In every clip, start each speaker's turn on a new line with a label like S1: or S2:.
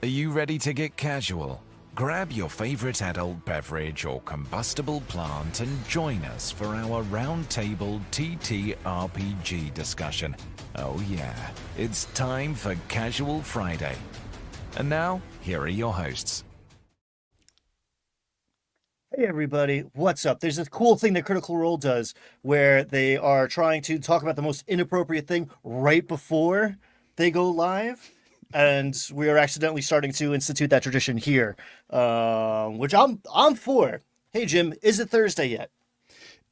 S1: Are you ready to get casual? Grab your favorite adult beverage or combustible plant and join us for our roundtable TTRPG discussion. Oh yeah, it's time for Casual Friday. And now, here are your hosts.
S2: Hey everybody, what's up? There's this cool thing that Critical Role does where they are trying to talk about the most inappropriate thing right before they go live. And we are accidentally starting to institute that tradition here, which I'm for. Hey Jim, is it Thursday yet?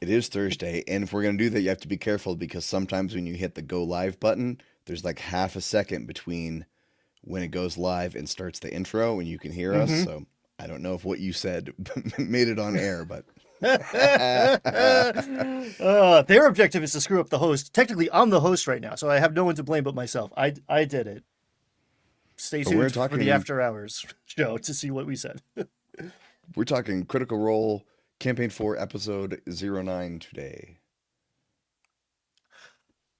S3: It is Thursday, and if we're going to do that, you have to be careful because sometimes when you hit the go live button, there's like half a second between when it goes live and starts the intro and you can hear us.
S2: Mm-hmm.
S3: So I don't know if what you said made it on air, but
S2: Their objective is to screw up the host. Technically, I'm the host right now, so I have no one to blame but myself. I did it. Stay
S3: but we're
S2: tuned for the
S3: talking
S2: after hours show to see what we said.
S3: we're talking Critical Role Campaign 4 episode 09 today.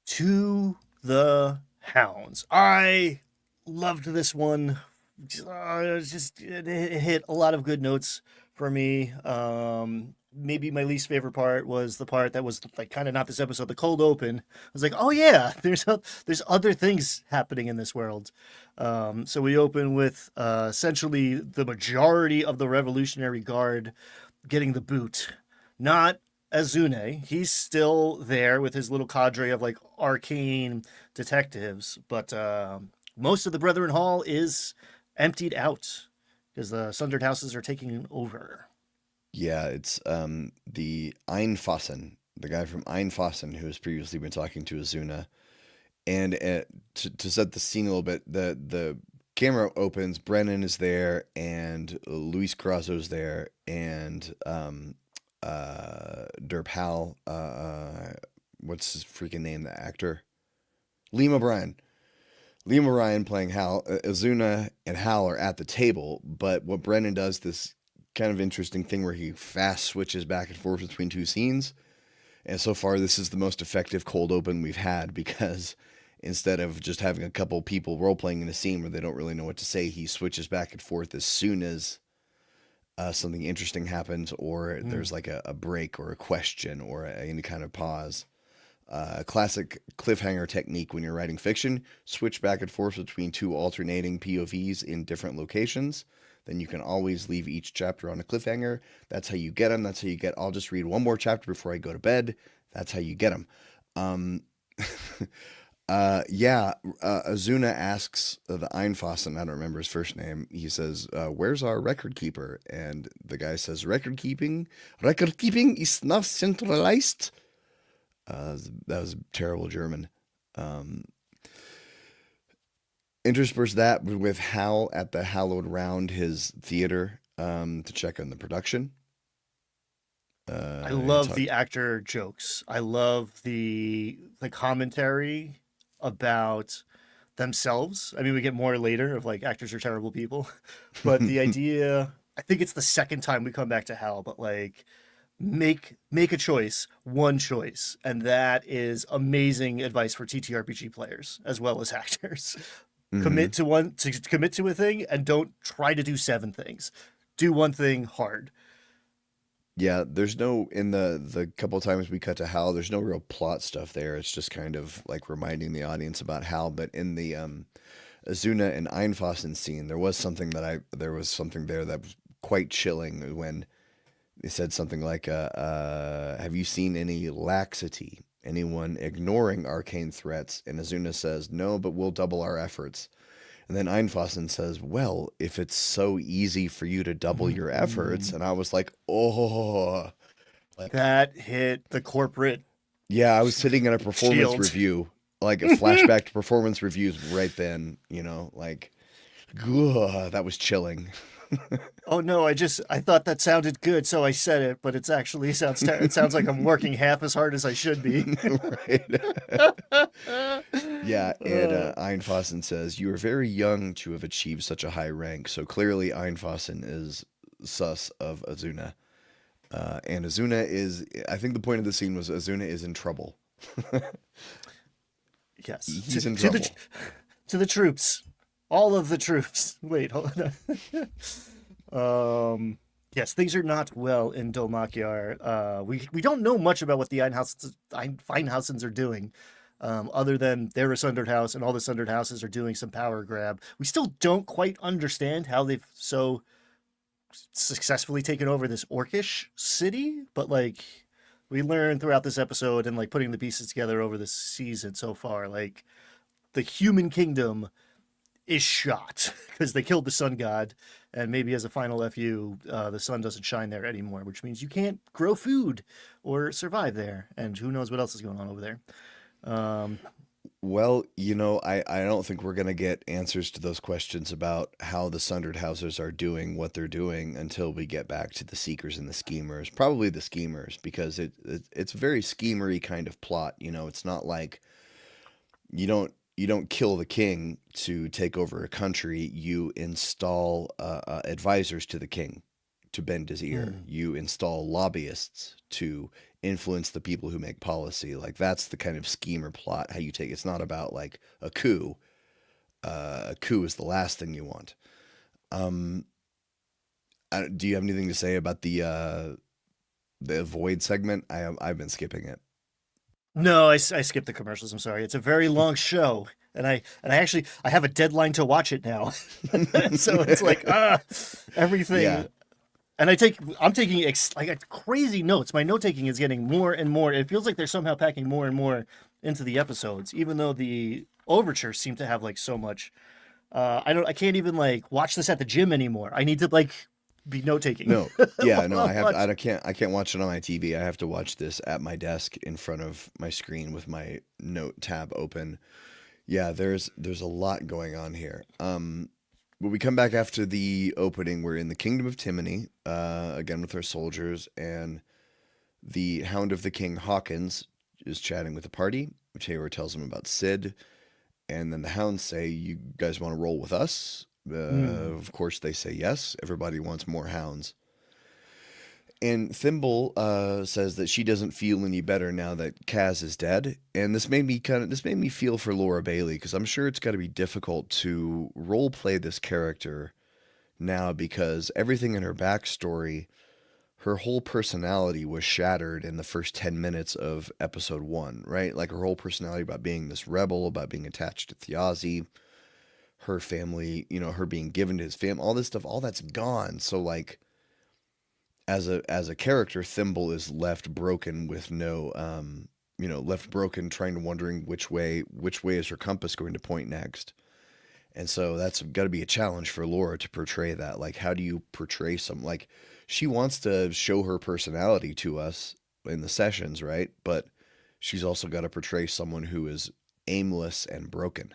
S2: To the Hounds. I loved this one. It hit a lot of good notes for me. Maybe my least favorite part was the part that was like kind of not this episode, the cold open. I was like, oh yeah, there's other things happening in this world. So we open with essentially the majority of the Revolutionary Guard getting the boot. Not Azune. He's still there with his little cadre of like arcane detectives, but most of the Brethren Hall is emptied out because the Sundered Houses are taking over.
S3: Yeah, it's the Einfassen, the guy from Einfassen who has previously been talking to Azuna. And to set the scene a little bit, the camera opens, Brennan is there, and Luis Carrazzo's there, and Derp Hal, what's his freaking name, the actor? Lima Bryan. Lima Ryan playing Hal. Azuna and Hal are at the table, but what Brennan does, this kind of interesting thing where he fast switches back and forth between two scenes. And so far, this is the most effective cold open we've had because instead of just having a couple people role playing in a scene where they don't really know what to say, he switches back and forth as soon as something interesting happens or there's like a break or a question or any kind of pause. Classic cliffhanger technique when you're writing fiction. Switch back and forth between two alternating POVs in different locations. Then you can always leave each chapter on a cliffhanger. That's how you get them. That's how you get. I'll just read one more chapter before I go to bed. That's how you get them. Azuna asks the Einfassen, I don't remember his first name. He says, "Where's our record keeper?" And the guy says, Record keeping is not centralized." That was terrible German. Intersperse that with Hal at the Hallowed Round, his theater, to check on the production.
S2: I love the actor jokes. I love the commentary about themselves. I mean, we get more later of like actors are terrible people, but the idea. I think it's the second time we come back to Hal, but like make a choice, one choice, and that is amazing advice for TTRPG players as well as actors.
S3: Mm-hmm.
S2: Commit to a thing and don't try to do seven things. Do one thing hard.
S3: Yeah, there's no in the couple times we cut to Hal, there's no real plot stuff there. It's just kind of like reminding the audience about Hal. But in the Azuna and Einfassen scene, there was something there that was quite chilling when they said something like, "Have you seen any laxity? Anyone ignoring arcane threats?" And Azuna says, "No, but we'll double our efforts." And then Einfassen says, "Well, if it's so easy for you to double your efforts," and I was like, "Oh, like
S2: That hit the corporate
S3: yeah." I was sitting in a performance
S2: shield.
S3: review, like a flashback to performance reviews right then. Like, ugh, that was chilling.
S2: Oh no, I thought that sounded good, so I said it, but it sounds like I'm working half as hard as I should be.
S3: Right. Yeah, and
S2: uh,
S3: Einfassen says, "You are very young to have achieved such a high rank." So clearly, Einfassen is sus of Azuna. And Azuna is, I think the point of the scene was Azuna is in trouble.
S2: yes,
S3: He's in
S2: to the
S3: trouble.
S2: to the troops. All of the troops. Wait, hold on. Yes, things are not well in Dolmakyar. We don't know much about what the Einhausens are doing, other than they're a sundered house, and all the sundered houses are doing some power grab. We still don't quite understand how they've so successfully taken over this orcish city, but like we learned throughout this episode and like putting the pieces together over this season so far, like the human kingdom is shot because they killed the sun god, and maybe as a final fu, the sun doesn't shine there anymore, which means you can't grow food or survive there, and who knows what else is going on over there. Um,
S3: Well, I don't think we're going to get answers to those questions about how the Sundered Houses are doing what they're doing until we get back to the Seekers and the Schemers. Probably the Schemers, because it's a very schemery kind of plot. It's not like you don't kill the king to take over a country. You install advisors to the king to bend his ear. You install lobbyists to influence the people who make policy. Like that's the kind of schemer plot. How you take it's not about like a coup. A coup is the last thing you want. Um, do you have anything to say about the Void segment? I've been skipping it.
S2: no, I skipped the commercials. I'm sorry. It's a very long show, and I actually I have a deadline to watch it now, so it's like everything.
S3: Yeah.
S2: And I'm taking like crazy notes. My note taking is getting more and more. It feels like they're somehow packing more and more into the episodes, even though the overtures seem to have like so much. I can't even like watch this at the gym anymore. I need to like be note taking.
S3: No, yeah, no, I can't watch it on my TV. I have to watch this at my desk in front of my screen with my note tab open. Yeah, there's a lot going on here. But we come back after the opening. We're in the Kingdom of Timony, again with our soldiers, and the Hound of the King Hawkins is chatting with the party. Taylor tells him about Sid, and then the Hounds say, "You guys want to roll with us?" Of course, they say yes. Everybody wants more hounds. And Thimble says that she doesn't feel any better now that Kaz is dead, and this made me feel for Laura Bailey, because I'm sure it's got to be difficult to role play this character now, because everything in her backstory, her whole personality was shattered in the first 10 minutes of episode 1, right? Like her whole personality about being this rebel, about being attached to Thiazi, her family, her being given to his family, all this stuff, all that's gone. So like, as a character, Thimble is left broken with no, left broken, trying to wondering which way is her compass going to point next. And so that's got to be a challenge for Laura to portray that. Like, how do you portray like, she wants to show her personality to us in the sessions, right? But she's also got to portray someone who is aimless and broken.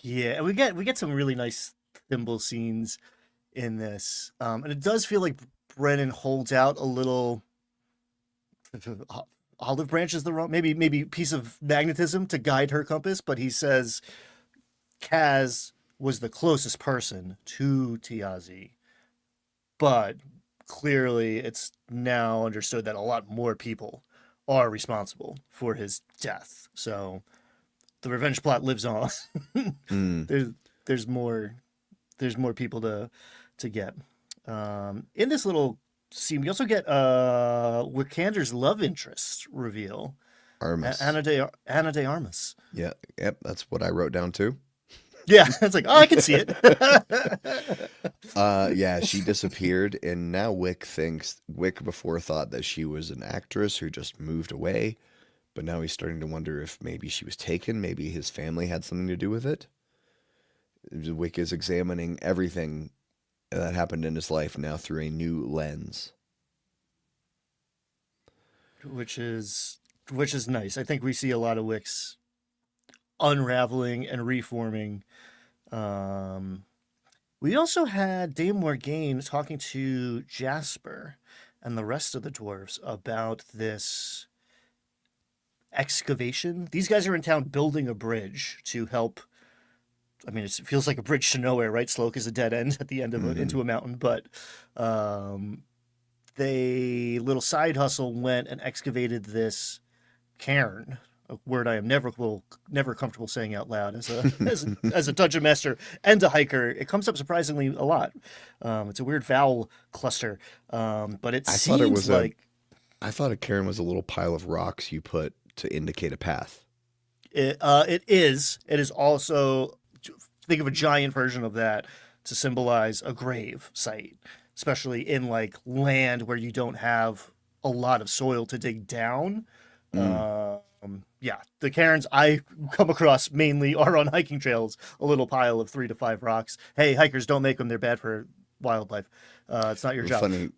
S2: Yeah, and we get some really nice thimble scenes in this, and it does feel like Brennan holds out a little olive branch is the wrong maybe piece of magnetism to guide her compass, but he says Kaz was the closest person to Tiazi, but clearly it's now understood that a lot more people are responsible for his death. So the revenge plot lives on.
S3: Mm.
S2: There's more people to get. In this little scene, we also get Wikander's love interest reveal.
S3: Armus.
S2: Anna de Armas.
S3: Yeah, yep, that's what I wrote down too.
S2: Yeah, it's like, oh, I can see it.
S3: Yeah, she disappeared, and now Wick before thought that she was an actress who just moved away, but now he's starting to wonder if maybe she was taken, maybe his family had something to do with it. Wick is examining everything that happened in his life now through a new lens.
S2: Which is nice. I think we see a lot of Wicks unraveling and reforming. We also had Dame Morgaine talking to Jasper and the rest of the dwarves about this excavation. These guys are in town building a bridge to help. I mean, it feels like a bridge to nowhere, right? Sloke is a dead end at the end of into a mountain, but they little side hustle went and excavated this cairn a word I am never comfortable saying out loud as a as a dungeon master and a hiker. It comes up surprisingly a lot. It's a weird vowel cluster, but it
S3: I thought it
S2: seems
S3: was a
S2: like
S3: I thought a cairn was a little pile of rocks you put to indicate a path.
S2: it is. It is also, think of a giant version of that to symbolize a grave site, especially in like land where you don't have a lot of soil to dig down.
S3: Mm.
S2: Yeah, the cairns I come across mainly are on hiking trails, a little pile of 3 to 5 rocks. Hey, hikers, don't make them. They're bad for wildlife. It's not your job.
S3: Funny,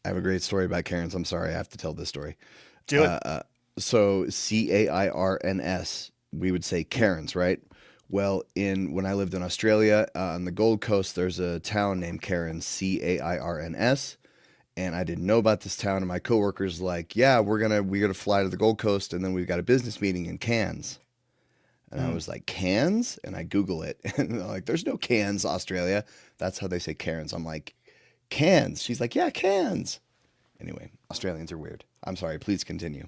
S3: I have a great story about cairns. I'm sorry, I have to tell this story.
S2: Do it.
S3: So Cairns, we would say cairns, right? Well, in when I lived in Australia on the Gold Coast, there's a town named Cairns, Cairns, and I didn't know about this town. And my coworkers like, yeah, we're gonna fly to the Gold Coast, and then we've got a business meeting in Cairns. And I was like, Cairns? And I Google it, and they're like, there's no Cairns, Australia. That's how they say Cairns. I'm like, Cairns. She's like, yeah, Cairns. Anyway, Australians are weird. I'm sorry. Please continue.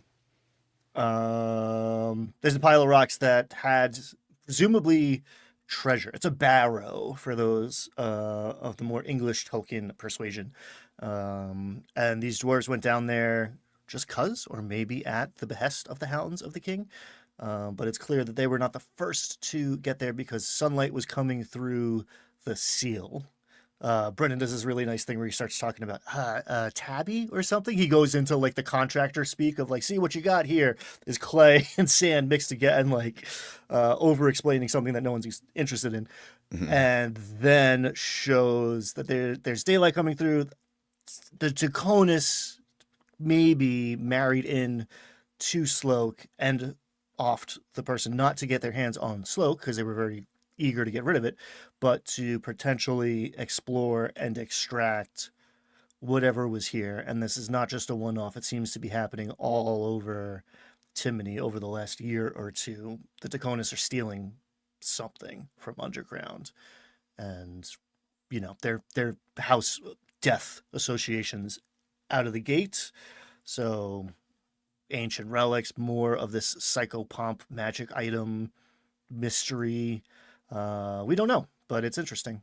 S2: There's a pile of rocks that had presumably treasure. It's a barrow for those of the more English Tolkien persuasion. And these dwarves went down there just cuz, or maybe at the behest of the Hounds of the King. But it's clear that they were not the first to get there because sunlight was coming through the seal. Brennan does this really nice thing where he starts talking about tabby or something. He goes into like the contractor speak of like, see what you got here is clay and sand mixed together, and like over explaining something that no one's interested in, and then shows that there's daylight coming through. The Draconis maybe married in to Sloke and offed the person not to get their hands on Sloke because they were very eager to get rid of it, but to potentially explore and extract whatever was here. And this is not just a one-off. It seems to be happening all over Timony over the last year or two. The Draconis are stealing something from underground, and you know their house death associations out of the gate. So ancient relics, more of this psychopomp magic item mystery. We don't know, but it's interesting.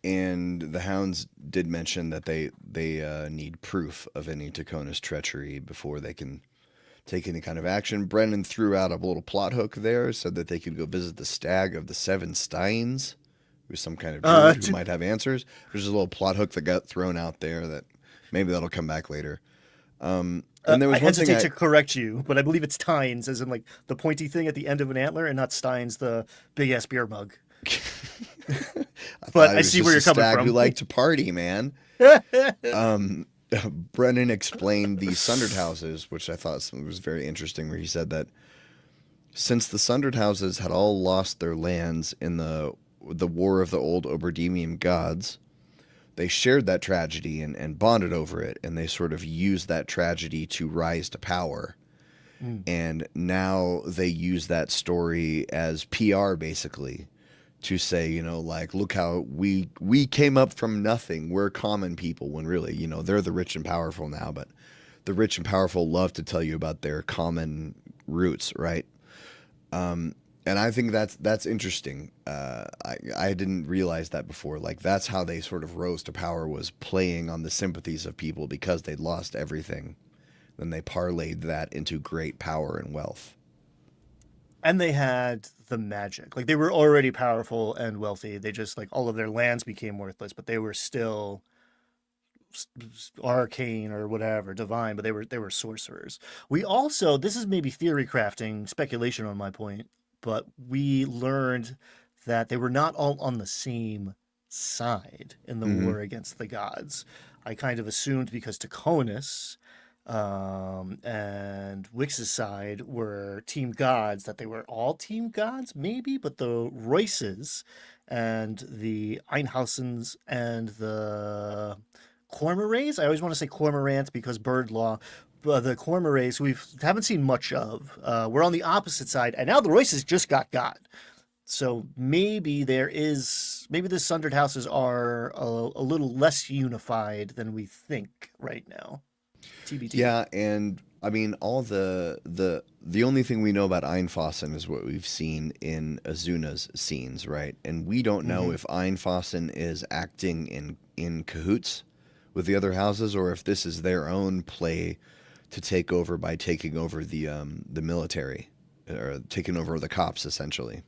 S3: And the Hounds did mention that they need proof of any Takona's treachery before they can take any kind of action. Brennan threw out a little plot hook there, said that they could go visit the stag of the Seven Steins, who's some kind of druid who might have answers. There's a little plot hook that got thrown out there that maybe that'll come back later. And there was
S2: I
S3: one thing
S2: hesitate to correct you, but I believe it's Tines, as in like the pointy thing at the end of an antler, and not Steins, the big ass beer mug. But I see where you're coming from.
S3: Who liked to party, man. Brennan explained the Sundered Houses, which I thought was very interesting, where he said that since the Sundered Houses had all lost their lands in the War of the Old Oberdemium Gods, they shared that tragedy and bonded over it, and they sort of used that tragedy to rise to power. And now they use that story as PR, basically, to say, you know, like, look how we came up from nothing. We're common people, when really, you know, they're the rich and powerful now, but the rich and powerful love to tell you about their common roots, right? And I think that's interesting. I didn't realize that before. Like, that's how they sort of rose to power, was playing on the sympathies of people because they'd lost everything. Then they parlayed that into great power and wealth.
S2: And they had the magic. Like, they were already powerful and wealthy. They just, like, all of their lands became worthless, but they were still arcane or whatever, divine, but they were sorcerers. We also, this is maybe theory crafting, speculation on my point, but we learned that they were not all on the same side in the war against the gods. I kind of assumed because Taconis and Wix's side were team gods, that they were all team gods, maybe, but the Royces and the Einhausens and the Cormorants, I always want to say Cormorants because bird law, but the Cormorants we haven't seen much of. We're on the opposite side, and now the Royces just got God. So maybe the Sundered Houses are a little less unified than we think right now. TBD.
S3: Yeah, and I mean, all the only thing we know about Einfassen is what we've seen in Azuna's scenes, right? And we don't know if Einfassen is acting in cahoots with the other houses, or if this is their own play to take over by taking over the military, or taking over the cops, essentially.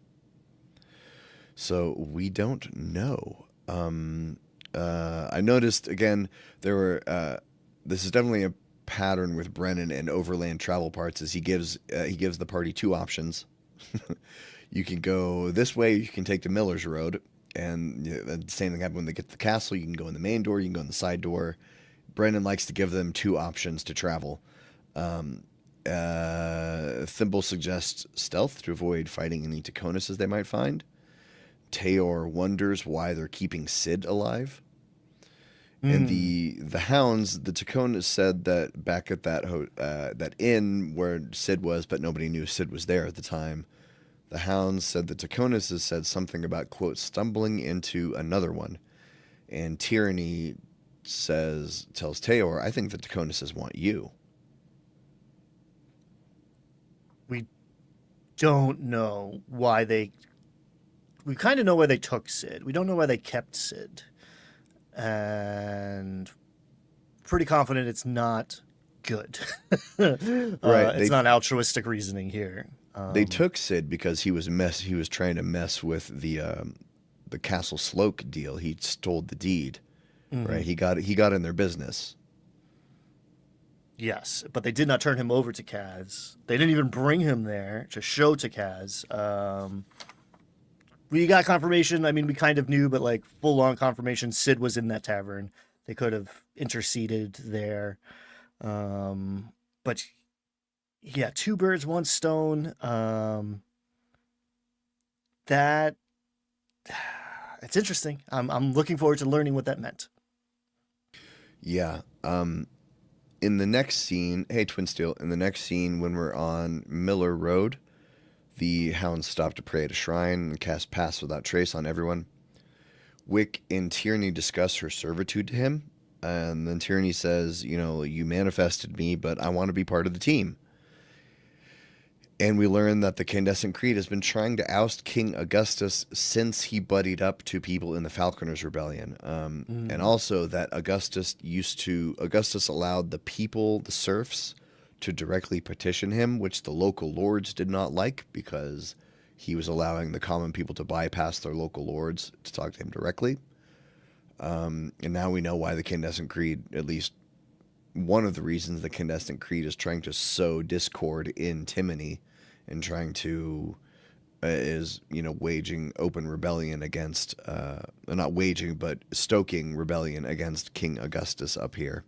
S3: So we don't know. I noticed again there were. This is definitely a pattern with Brennen and overland travel parts. Is he gives the party two options. You can go this way. You can take the Miller's Road, and the same thing happened when they get to the castle. You can go in the main door. You can go in the side door. Brennen likes to give them two options to travel. Thimble suggests stealth to avoid fighting any Taconuses they might find. Tayor wonders why they're keeping Sid alive. And the Hounds, the Taconas said that back at that inn where Sid was, but nobody knew Sid was there at the time. The Hounds said the Taconas said something about, quote, stumbling into another one. And Tyranny tells Tayor, I think the Taconas want you.
S2: We don't know why we kind of know why they took Sid. We don't know why they kept Sid. And pretty confident it's not good.
S3: Right.
S2: It's not altruistic reasoning here.
S3: They took Sid because he was trying to mess with the Castle Sloke deal. He stole the deed. Right. He got in their business.
S2: Yes, but they did not turn him over to Kaz. They didn't even bring him there to show to Kaz. We got confirmation. I mean, we kind of knew, but like full-on confirmation, Sid was in that tavern. They could have interceded there. But yeah, two birds, one stone. That it's interesting. I'm looking forward to learning what that meant.
S3: Yeah. In the next scene, hey, Twin Steel, in the next scene when we're on Miller Road, the Hounds stop to pray at a shrine and cast Pass Without Trace on everyone. Wick and Tierney discuss her servitude to him, and then Tierney says, you manifested me, but I want to be part of the team. And we learn that the Candescent Creed has been trying to oust King Augustus since he buddied up to people in the Falconers Rebellion. And also that Augustus allowed the people, the serfs, to directly petition him, which the local lords did not like because he was allowing the common people to bypass their local lords to talk to him directly. And now we know why the Candescent Creed, at least one of the reasons the Candescent Creed is trying to sow discord in Timony and trying to waging open rebellion against not waging but stoking rebellion against King Augustus up here.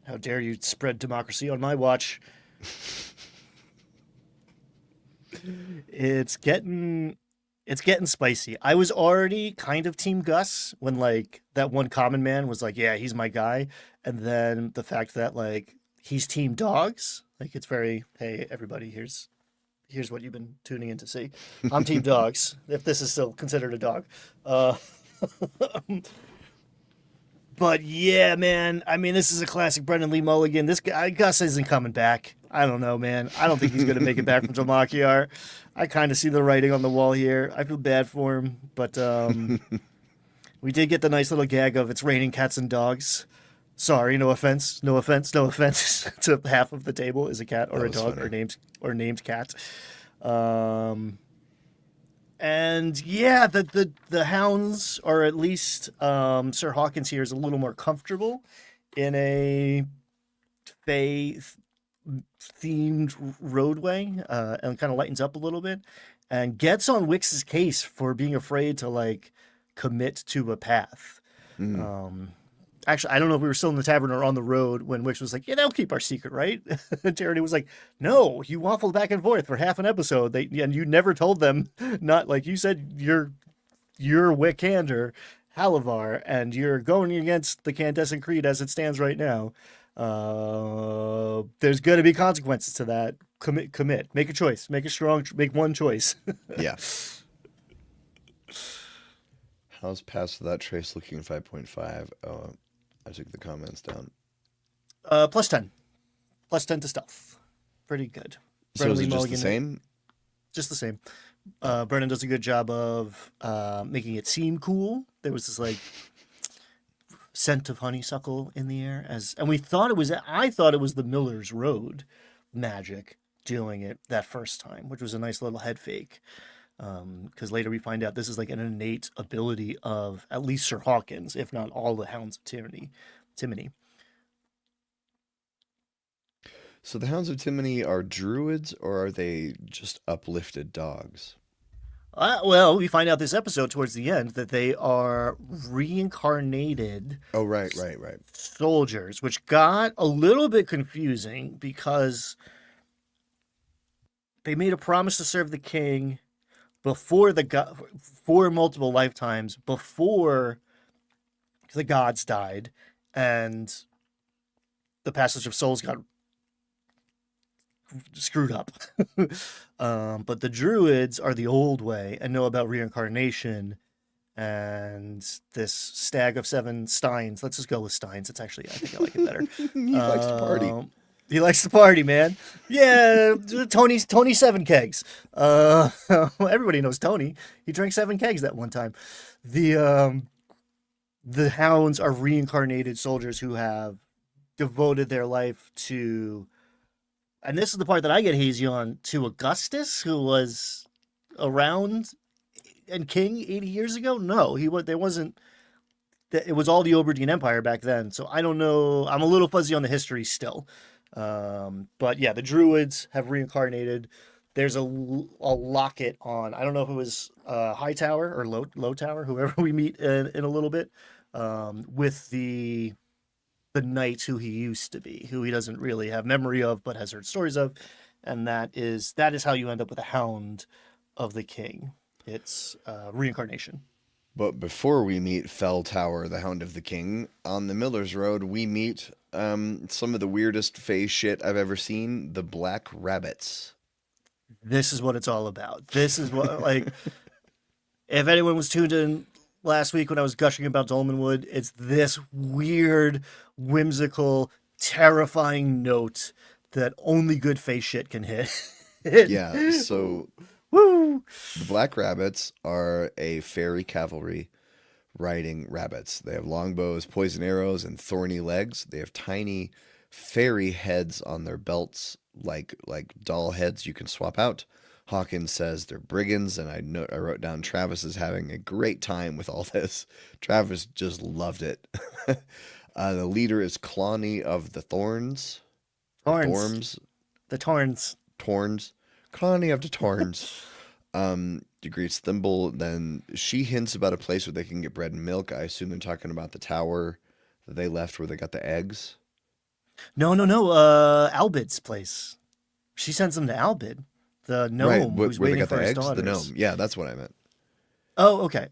S2: How dare you spread democracy on my watch? It's getting spicy. I was already kind of Team Gus when like that one common man was like, yeah, he's my guy. And then the fact that like he's Team Dogs, like it's very, hey, everybody, here's what you've been tuning in to see. I'm Team Dogs, if this is still considered a dog. But yeah, man, I mean, this is a classic Brennen Lee Mulligan. This guy, Gus isn't coming back. I don't know, man. I don't think he's going to make it back from Damakiar. I kind of see the writing on the wall here. I feel bad for him, but we did get the nice little gag of it's raining cats and dogs. Sorry, no offense to half of the table is a cat or a dog funny. or named cat. And yeah, the Hounds, or at least Sir Hawkins here, is a little more comfortable in a Fae-themed roadway, and kind of lightens up a little bit, and gets on Wix's case for being afraid to like commit to a path. Actually, I don't know if we were still in the tavern or on the road when Wix was like, yeah, they'll keep our secret, right? And Tyranny was like, no, you waffled back and forth for half an episode. And you never told them, not like you said, you're Wickander, Halavar, and you're going against the Candescent Creed as it stands right now. There's going to be consequences to that. Commit, make a choice, make one choice.
S3: Yeah. How's Pass Without Trace looking 5.5? Oh, I took the comments down.
S2: +10. +10 to stealth. Pretty good.
S3: So
S2: Brennen
S3: is
S2: Lee
S3: it just the
S2: Mulligan,
S3: same?
S2: just the same. Brennan does a good job of making it seem cool. There was this like scent of honeysuckle in the air, and we thought it was. I thought it was the Miller's Road magic doing it that first time, which was a nice little head fake. Because later we find out this is like an innate ability of at least Sir Hawkins, if not all the Hounds of Timony.
S3: So the Hounds of Timony are druids, or are they just uplifted dogs?
S2: Well, we find out this episode towards the end that they are reincarnated
S3: Oh, right, right, right.
S2: soldiers, which got a little bit confusing because they made a promise to serve the king for multiple lifetimes before the gods died, and the passage of souls got screwed up. But the druids are the old way and know about reincarnation and this stag of 7 steins. Let's just go with steins. It's actually, I think I like it better.
S3: He likes to party.
S2: He likes to party, man. Yeah, Tony 7 kegs. Everybody knows Tony. He drank 7 kegs that one time. The hounds are reincarnated soldiers who have devoted their life to, and this is the part that I get hazy on, to Augustus, who was around and king 80 years ago. No, there wasn't. It was all the Oberdeen Empire back then. So I don't know. I'm a little fuzzy on the history still. But yeah, the druids have reincarnated. There's a locket on, I don't know if it was High Tower or Low Tower, whoever we meet in a little bit, with the knight who he used to be, who he doesn't really have memory of, but has heard stories of. And that is how you end up with a Hound of the King. It's reincarnation.
S3: But before we meet Fell Tower, the Hound of the King, on the Miller's Road, we meet some of the weirdest phase shit I've ever seen, the Black Rabbits.
S2: This is what it's all about. This is what, like, if anyone was tuned in last week when I was gushing about Dolmenwood, it's this weird, whimsical, terrifying note that only good face shit can hit.
S3: Yeah, so
S2: Woo!
S3: the Black Rabbits are a fairy cavalry riding rabbits. They have long bows, poison arrows, and thorny legs. They have tiny fairy heads on their belts, like doll heads you can swap out. Hawkins says they're brigands, and I wrote down Travis is having a great time with all this. Travis just loved it. The leader is Clonny of the Thorns.
S2: Torns. The Torns.
S3: Torns. Clonny of the Torns. He greets Thimble. Then she hints about a place where they can get bread and milk. I assume they're talking about the tower that they left where they got the eggs.
S2: No. Albid's place. She sends them to Albid, the gnome
S3: Right,
S2: who's
S3: where they
S2: waiting
S3: got
S2: for
S3: the
S2: his
S3: eggs? The
S2: daughters.
S3: gnome. Yeah, that's what I meant.
S2: Oh, okay.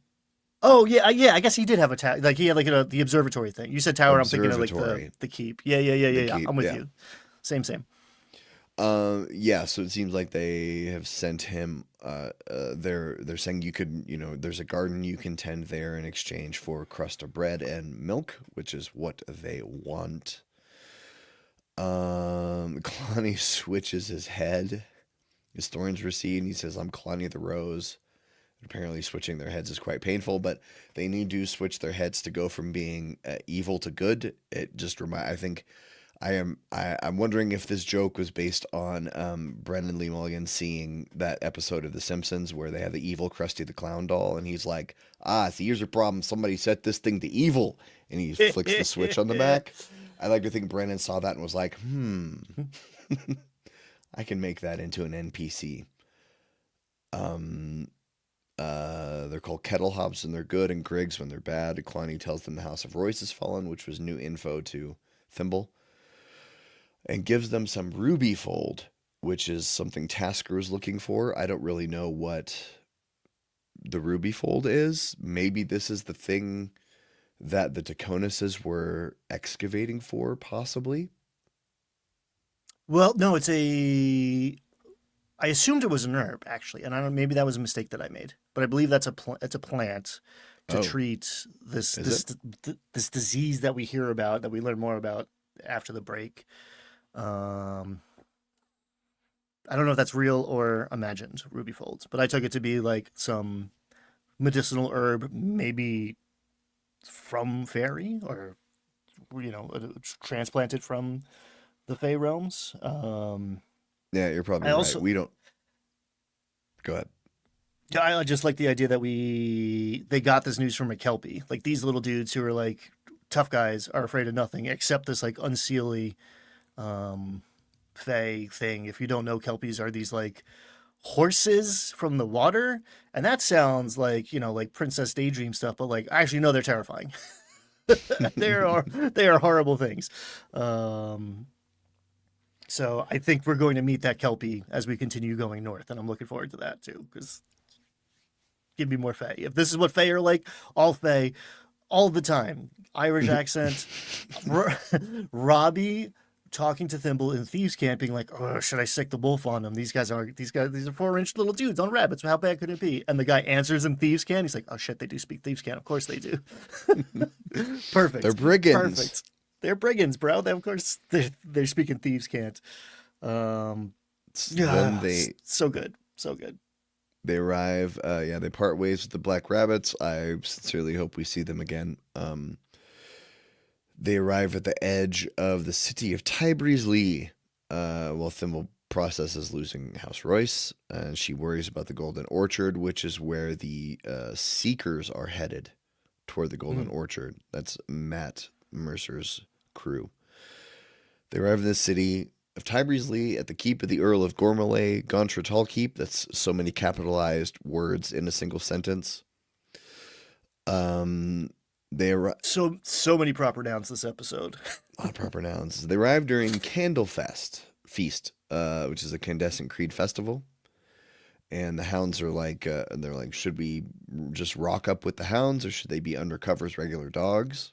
S2: Oh, yeah. I guess he did have a tower. Like he had like the observatory thing. You said tower. I'm thinking of like
S3: Observatory.
S2: the keep. Yeah.
S3: keep,
S2: I'm with
S3: yeah.
S2: you. Same.
S3: Yeah, so it seems like they have sent him. They're saying you could, there's a garden you can tend there in exchange for a crust of bread and milk, which is what they want. Clonny switches his head. His thorns recede, and he says, "I'm Clonny the Rose." Apparently, switching their heads is quite painful, but they need to switch their heads to go from being evil to good. It just I think. I'm wondering if this joke was based on Brennen Lee Mulligan seeing that episode of The Simpsons where they have the evil Krusty the Clown doll, and he's like, see, here's your problem. Somebody set this thing to evil, and he flicks the switch on the back. I like to think Brennan saw that and was like, I can make that into an NPC. They're called Kettle Hops when they're good and Griggs when they're bad. Clonny tells them the House of Royce has fallen, which was new info to Thimble, and gives them some ruby fold, which is something Tasker is looking for. I don't really know what the ruby fold is. Maybe this is the thing that the Taconuses were excavating for, possibly.
S2: Well, no, I assumed it was an herb actually, and I don't. Maybe that was a mistake that I made, but I believe it's a plant to treat this disease that we hear about, that we learn more about after the break. Um, I don't know if that's real or imagined ruby folds, but I took it to be like some medicinal herb, maybe from fairy or transplanted from the Fey realms.
S3: Yeah, you're
S2: I
S3: probably right.
S2: also
S3: We don't. Go ahead.
S2: Yeah, I just like the idea that they got this news from a Kelpie. Like these little dudes who are like tough guys are afraid of nothing except this like unseelie um Fey thing. If you don't know, Kelpies are these like horses from the water, and that sounds like like Princess Daydream stuff. But like, actually, no, they're terrifying. They are horrible things. Um, so I think we're going to meet that Kelpie as we continue going north, and I'm looking forward to that too. Because give me more Fey. If this is what Fey are like, all Fey, all the time. Irish accent. Robbie talking to Thimble in Thieves Camping, like, oh, should I sick the wolf on them? These are 4-inch little dudes on rabbits. How bad could it be? And the guy answers in Thieves Can. He's like, oh shit, they do speak Thieves Can. Of course they do. Perfect.
S3: They're brigands.
S2: Perfect. They're brigands, bro. Of course they're speaking Thieves Can't.
S3: Then they
S2: so good. So good.
S3: They arrive. They part ways with the Black Rabbits. I sincerely hope we see them again. They arrive at the edge of the city of Tybry's Lee, while Thimble processes losing House Royce, and she worries about the Golden Orchard, which is where the Seekers are headed, toward the Golden Orchard. That's Matt Mercer's crew. They arrive in the city of Tybry's Lee at the keep of the Earl of Gormalay, Gontratall Keep. That's so many capitalized words in a single sentence. They arrive.
S2: So many proper nouns this episode.
S3: A lot of proper nouns. They arrive during Candlefest Feast, which is a Candescent Creed festival. And the Hounds are like, they're like, should we just rock up with the Hounds, or should they be undercover as regular dogs?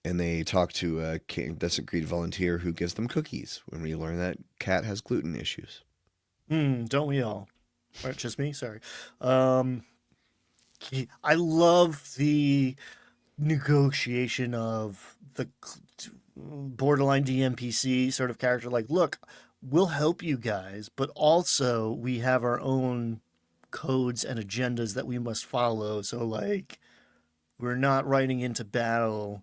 S3: And they talk to a Candescent Creed volunteer who gives them cookies when we learn that Cat has gluten issues.
S2: Don't we all? Or just me? Sorry. I love the negotiation of the borderline DMPC sort of character. Like, look, we'll help you guys, but also we have our own codes and agendas that we must follow. So, like, we're not riding into battle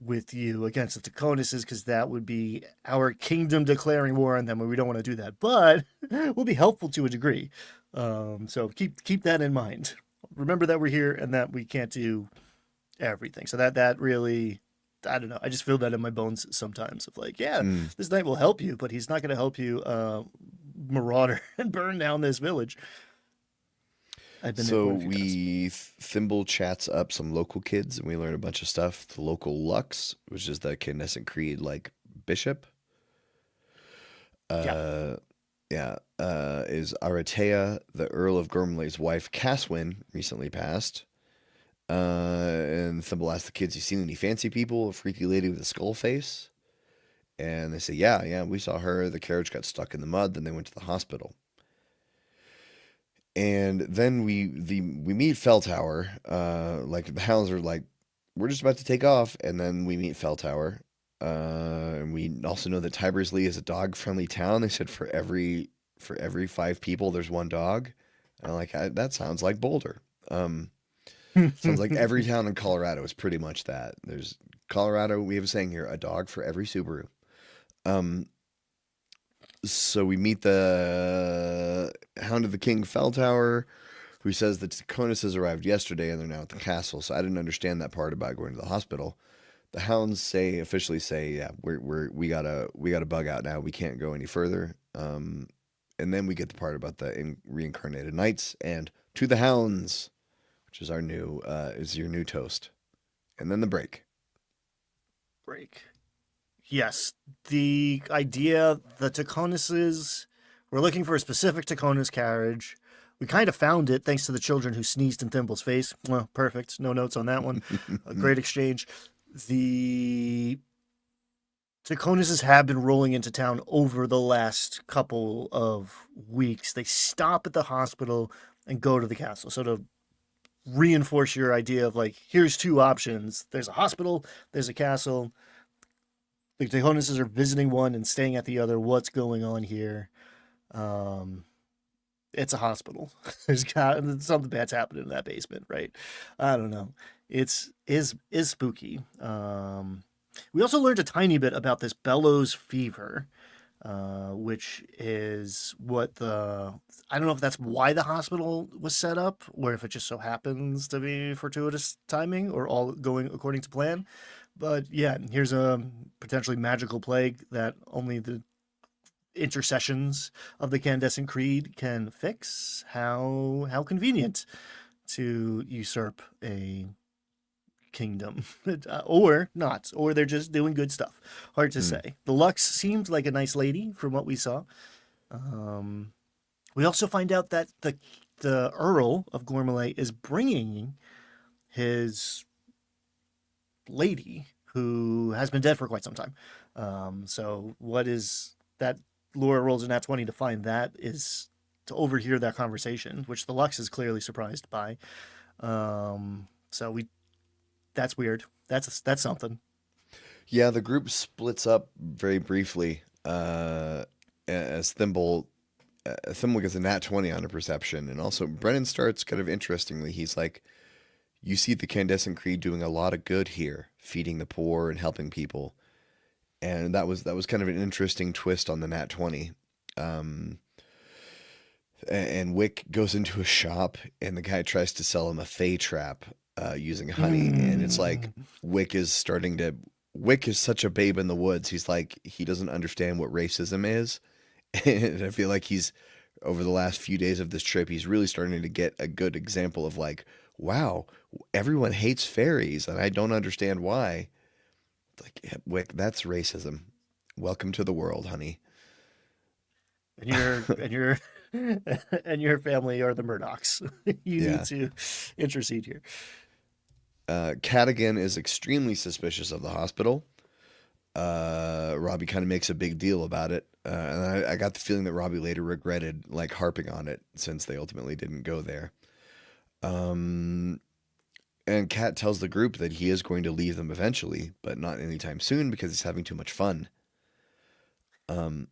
S2: with you against the Taconuses because that would be our kingdom declaring war on them, and we don't want to do that. But we'll be helpful to a degree. So keep that in mind. Remember that we're here and that we can't do everything. So that really, I don't know. I just feel that in my bones sometimes of like, this knight will help you, but he's not going to help you marauder and burn down this village.
S3: Thimble chats up some local kids, and we learn a bunch of stuff. The local Lux, which is the Candescent Creed like bishop. Is Aratea, the Earl of Gormley's wife, Caswin, recently passed. And Thimble asks the kids, you seen any fancy people? A freaky lady with a skull face? And they say, yeah, we saw her. The carriage got stuck in the mud. Then they went to the hospital. And then we meet Felltower. Like the Hounds are like, we're just about to take off. And then we meet Felltower. And we also know that Tybry's Lee is a dog-friendly town. They said for every 5 people, there's one dog. And I'm like, that sounds like Boulder. Sounds like every town in Colorado is pretty much that. There's Colorado, we have a saying here, a dog for every Subaru. So we meet the Hound of the King Felltower, who says that Taconis has arrived yesterday and they're now at the castle. So I didn't understand that part about going to the hospital. The Hounds officially say, yeah, we gotta bug out now. We can't go any further. And then we get the part about the reincarnated knights and to the Hounds, which is our new your new toast. And then the break.
S2: Yes, the idea, the Taconuses, we're looking for a specific Taconus carriage. We kind of found it thanks to the children who sneezed in Thimble's face. Well, perfect. No notes on that one. A great exchange. The Taconuses have been rolling into town over the last couple of weeks. They stop at the hospital and go to the castle. So to reinforce your idea of like, here's 2 options. There's a hospital, there's a castle. The Tejoneses are visiting one and staying at the other. What's going on here? Um, it's a hospital. Something bad's happening in that basement, right? I don't know. It's is spooky. We also learned a tiny bit about this bellows fever, which is what the I don't know if that's why the hospital was set up, or if it just so happens to be fortuitous timing or all going according to plan. But yeah, here's a potentially magical plague that only the intercessions of the Candescent Creed can fix. How convenient to usurp a kingdom, or not, or they're just doing good stuff. Hard to say. The Lux seemed like a nice lady from what we saw. We also find out that the Earl of Gormalay is bringing his lady who has been dead for quite some time. So what is that? Laura rolls a nat 20 to find that is to overhear that conversation, which the Lux is clearly surprised by. So that's weird. That's something.
S3: Yeah, the group splits up very briefly. As Thimble gets a nat 20 on a perception, and also Brennan starts kind of interestingly. He's like, "You see the Candescent Creed doing a lot of good here, feeding the poor and helping people," and that was kind of an interesting twist on the nat 20. And Wick goes into a shop, and the guy tries to sell him a fey trap using honey, and it's like Wick is such a babe in the woods. He's like, he doesn't understand what racism is, and I feel like he's over the last few days of this trip, he's really starting to get a good example of like, wow, everyone hates fairies, and I don't understand why. Like, yeah, Wick, that's racism. Welcome to the world, honey.
S2: And your and your family are the Murdochs. You
S3: Yeah.
S2: need to intercede here.
S3: Cadigan is extremely suspicious of the hospital. Robbie kind of makes a big deal about it. And I got the feeling that Robbie later regretted like harping on it since they ultimately didn't go there. And Kat tells the group that he is going to leave them eventually, but not anytime soon because he's having too much fun.
S2: And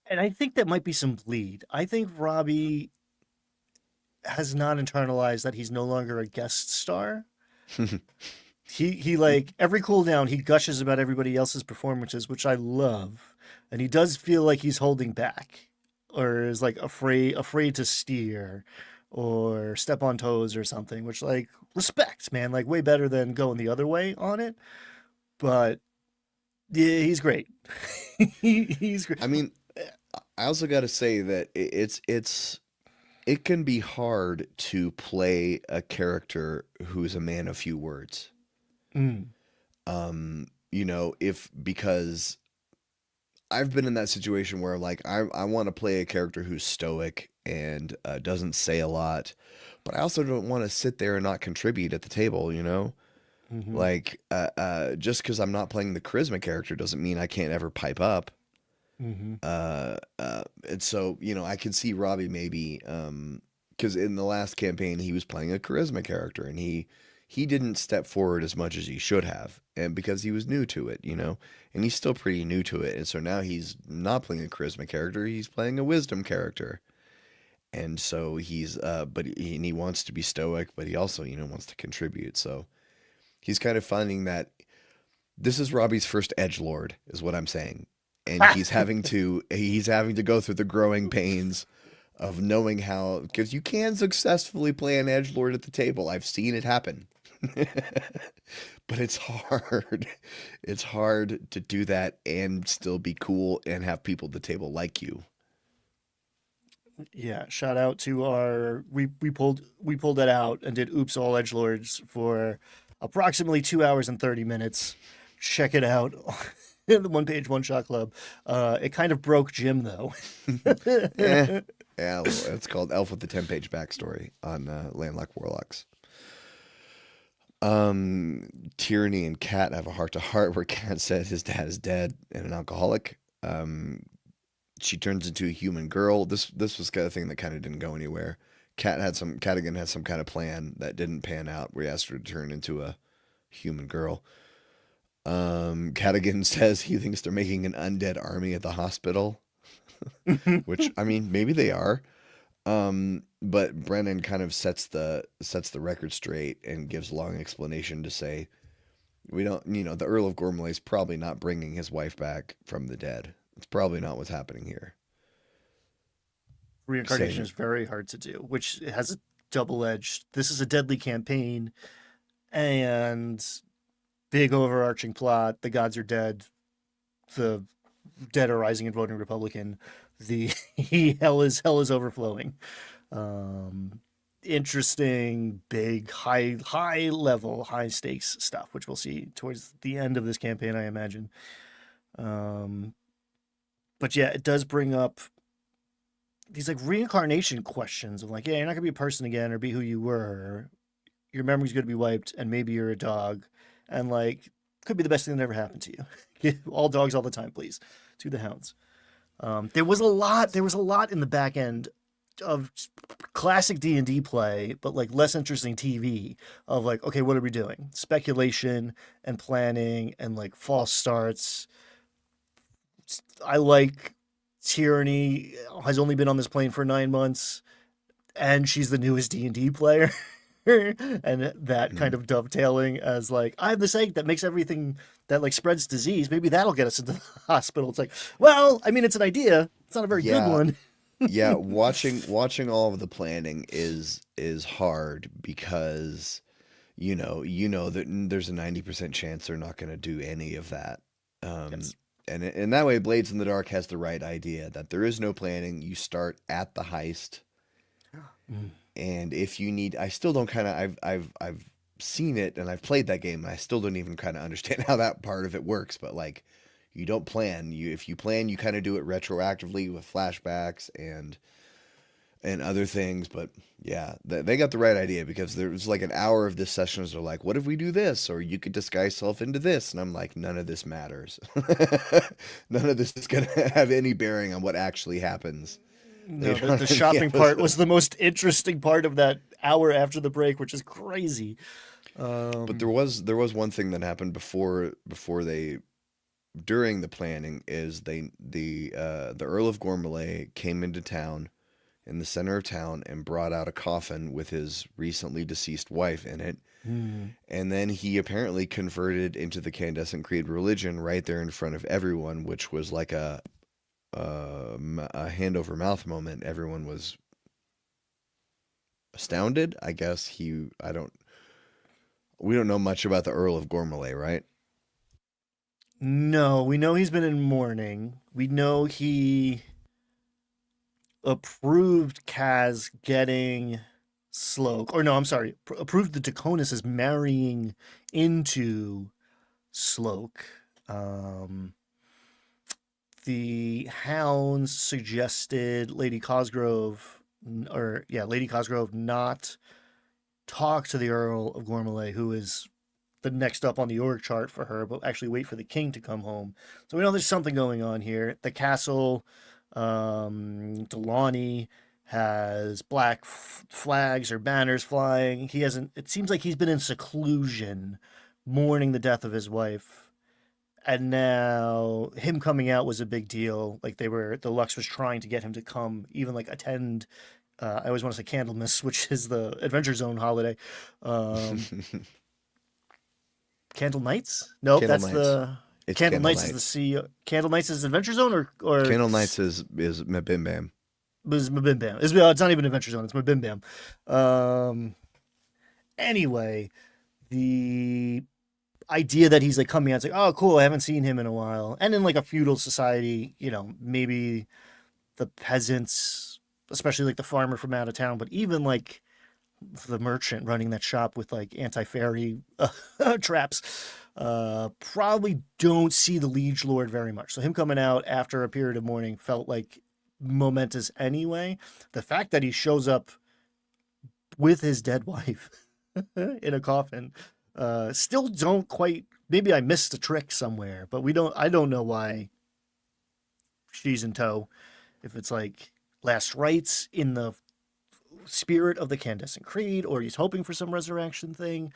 S2: I think that might be some bleed. I think Robbie has not internalized that he's no longer a guest star. He like every cooldown he gushes about everybody else's performances, which I love, and he does feel like he's holding back, or is like afraid to steer, or step on toes or something. Which like respect, man, like way better than going the other way on it. But yeah, he's great. He's great.
S3: I mean, I also got to say that it can be hard to play a character who's a man of few words.
S2: Mm.
S3: Because I've been in that situation where like I want to play a character who's stoic and doesn't say a lot, but I also don't want to sit there and not contribute at the table,
S2: Mm-hmm.
S3: Like just because I'm not playing the charisma character doesn't mean I can't ever pipe up.
S2: Mm-hmm.
S3: And so, I can see Robbie maybe, because in the last campaign he was playing a charisma character and he didn't step forward as much as he should have, and because he was new to it, and he's still pretty new to it, and so now he's not playing a charisma character, he's playing a wisdom character, and so he's and he wants to be stoic, but he also wants to contribute, so he's kind of finding that this is Robbie's first edgelord, is what I'm saying. And he's having to go through the growing pains of knowing how, because you can successfully play an edgelord at the table. I've seen it happen. But it's hard. It's hard to do that and still be cool and have people at the table like you.
S2: Yeah, shout out to our we pulled that out and did Oops All Edgelords for approximately 2 hours and 30 minutes. Check it out. In the One Page One Shot Club. It kind of broke Jim though.
S3: Yeah, it's called Elf with the 10-page backstory on Landlocked Warlocks. Tyranny and Kat have a heart-to-heart where Kat said his dad is dead and an alcoholic. She turns into a human girl. This was kind of thing that kind of didn't go anywhere. Cadigan had some kind of plan that didn't pan out where he asked her to turn into a human girl. Cadigan says he thinks they're making an undead army at the hospital, which I mean maybe they are. But Brennan kind of sets the record straight and gives a long explanation to say we don't, the Earl of Gormley is probably not bringing his wife back from the dead. It's probably not what's happening here.
S2: Reincarnation is very hard to do, which has a double-edged. This is a deadly campaign, and big overarching plot. The gods are dead. The dead are rising and voting Republican. The hell is overflowing. Interesting, big, high level, high stakes stuff, which we'll see towards the end of this campaign, I imagine. But yeah, it does bring up these like reincarnation questions of like, yeah, you're not gonna be a person again or be who you were. Your memory's gonna be wiped, and maybe you're a dog, and like could be the best thing that ever happened to you. All dogs all the time, please. To the Hounds. There was a lot in the back end of classic D&D play, but like less interesting TV of like, okay, what are we doing? Speculation and planning and like false starts. I like Tyranny has only been on this plane for 9 months, and she's the newest D&D player. And that kind of dovetailing as like, I have this egg that makes everything that like spreads disease. Maybe that'll get us into the hospital. It's like, well, I mean, it's an idea. It's not a very good one.
S3: Yeah, watching all of the planning is hard because you know that there's a 90% chance they're not going to do any of that.
S2: Yes.
S3: And in that way, Blades in the Dark has the right idea that there is no planning. You start at the heist. And if you need, I still don't kind of, I've seen it and I've played that game and I still don't even kind of understand how that part of it works. But like, you don't plan. If you plan, you kind of do it retroactively with flashbacks and other things. But yeah, they got the right idea because there was like an hour of this session. They're like, what if we do this? Or you could disguise self into this. And I'm like, none of this matters. None of this is going to have any bearing on what actually happens.
S2: No, the shopping part was the most interesting part of that hour after the break, which is crazy.
S3: But there was one thing that happened before they, during the planning, is the Earl of Gormley came into town, in the center of town, and brought out a coffin with his recently deceased wife in it. And then he apparently converted into the Candescent Creed religion right there in front of everyone, which was like a hand over mouth moment. Everyone was astounded. I guess we don't know much about the Earl of Gormley, right?
S2: No, we know he's been in mourning. We know he approved Kaz getting Sloke, or no, I'm sorry, approved the Daconis marrying into Sloke. The Hounds suggested Lady Cosgrove not talk to the Earl of Gormley, who is the next up on the org chart for her, but actually wait for the king to come home. So we know there's something going on here. The castle, Delani has black flags or banners flying. It seems like he's been in seclusion, mourning the death of his wife. And now him coming out was a big deal. Like the Lux was trying to get him to come, even like attend. I always want to say Candlemas, which is the Adventure Zone holiday. Candle Nights? Nope,
S3: Candle
S2: that's
S3: Nights. It's
S2: Candle Nights is the CEO. Candle Nights is Adventure Zone or
S3: Candle Nights is Mabim Bam.
S2: It's Mabim Bam. It's not even Adventure Zone. It's Mabim Bam. Anyway, the idea that he's like coming out, it's like, oh, cool, I haven't seen him in a while. And in like a feudal society, maybe the peasants, especially like the farmer from out of town, but even like the merchant running that shop with like anti-fairy traps, probably don't see the liege lord very much. So him coming out after a period of mourning felt like momentous anyway. The fact that he shows up with his dead wife in a coffin, still don't quite, maybe I missed a trick somewhere, but I don't know why she's in tow. If it's like last rites in the spirit of the Candescent Creed, or he's hoping for some resurrection thing.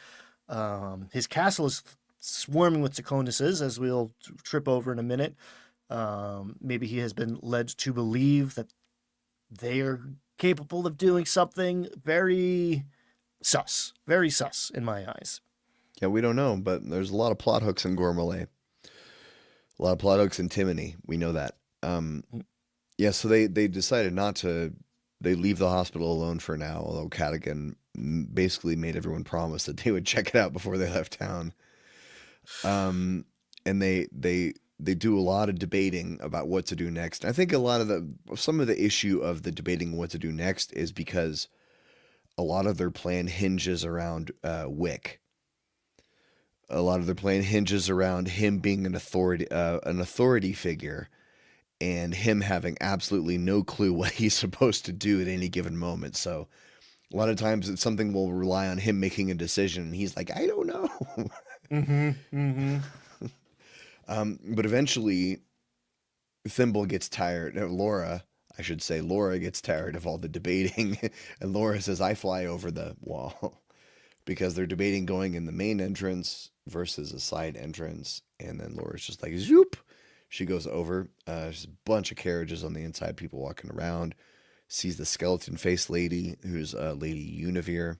S2: His castle is swarming with Taconuses, as we'll trip over in a minute. Maybe he has been led to believe that they are capable of doing something very sus in my eyes.
S3: Yeah, we don't know, but there's a lot of plot hooks in Gormalay. A lot of plot hooks in Timony. We know that. Yeah, so they decided not to. They leave the hospital alone for now, although Cadigan basically made everyone promise that they would check it out before they left town. And they do a lot of debating about what to do next. I think some of the issue of the debating what to do next is because a lot of their plan hinges around Wick. A lot of their plan hinges around him being an authority figure, and him having absolutely no clue what he's supposed to do at any given moment. So a lot of times it's something will rely on him making a decision, and he's like, I don't know. But eventually, Thimble gets tired. Laura gets tired of all the debating, and Laura says, I fly over the wall. Because they're debating going in the main entrance versus a side entrance. And then Laura's just like, zoop. She goes over. There's a bunch of carriages on the inside, people walking around. Sees the skeleton face lady, who's Lady Univere.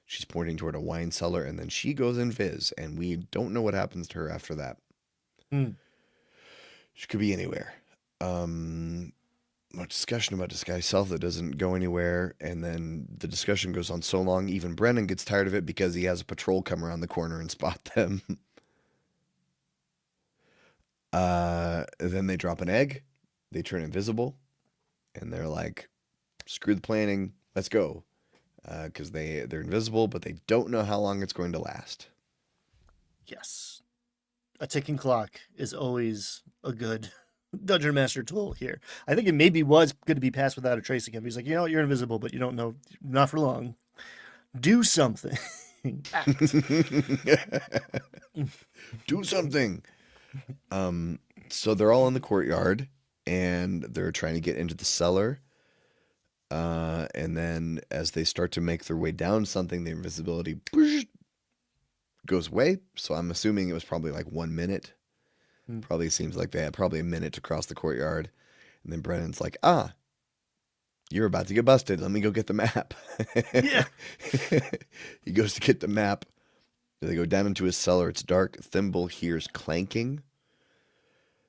S3: She's pointing toward a wine cellar, and then she goes invis, and we don't know what happens to her after that. She could be anywhere. A discussion about Disguise Self that doesn't go anywhere, and then the discussion goes on so long, even Brennen gets tired of it because he has a patrol come around the corner and spot them. Then they drop an egg, they turn invisible, and they're like, screw the planning, let's go. Because they're invisible, but they don't know how long it's going to last.
S2: Yes. A ticking clock is always a good Dungeon Master tool here. I think it maybe was going to be passed without a trace again. He's like, you're invisible, but you don't know, not for long. Do something. Act.
S3: Do something. So they're all in the courtyard, and they're trying to get into the cellar. And then as they start to make their way down something, the invisibility goes away. So I'm assuming it was probably like 1 minute. Probably seems like they had probably a minute to cross the courtyard. And then Brennan's like, you're about to get busted. Let me go get the map.
S2: Yeah.
S3: He goes to get the map. They go down into his cellar. It's dark. Thimble hears clanking.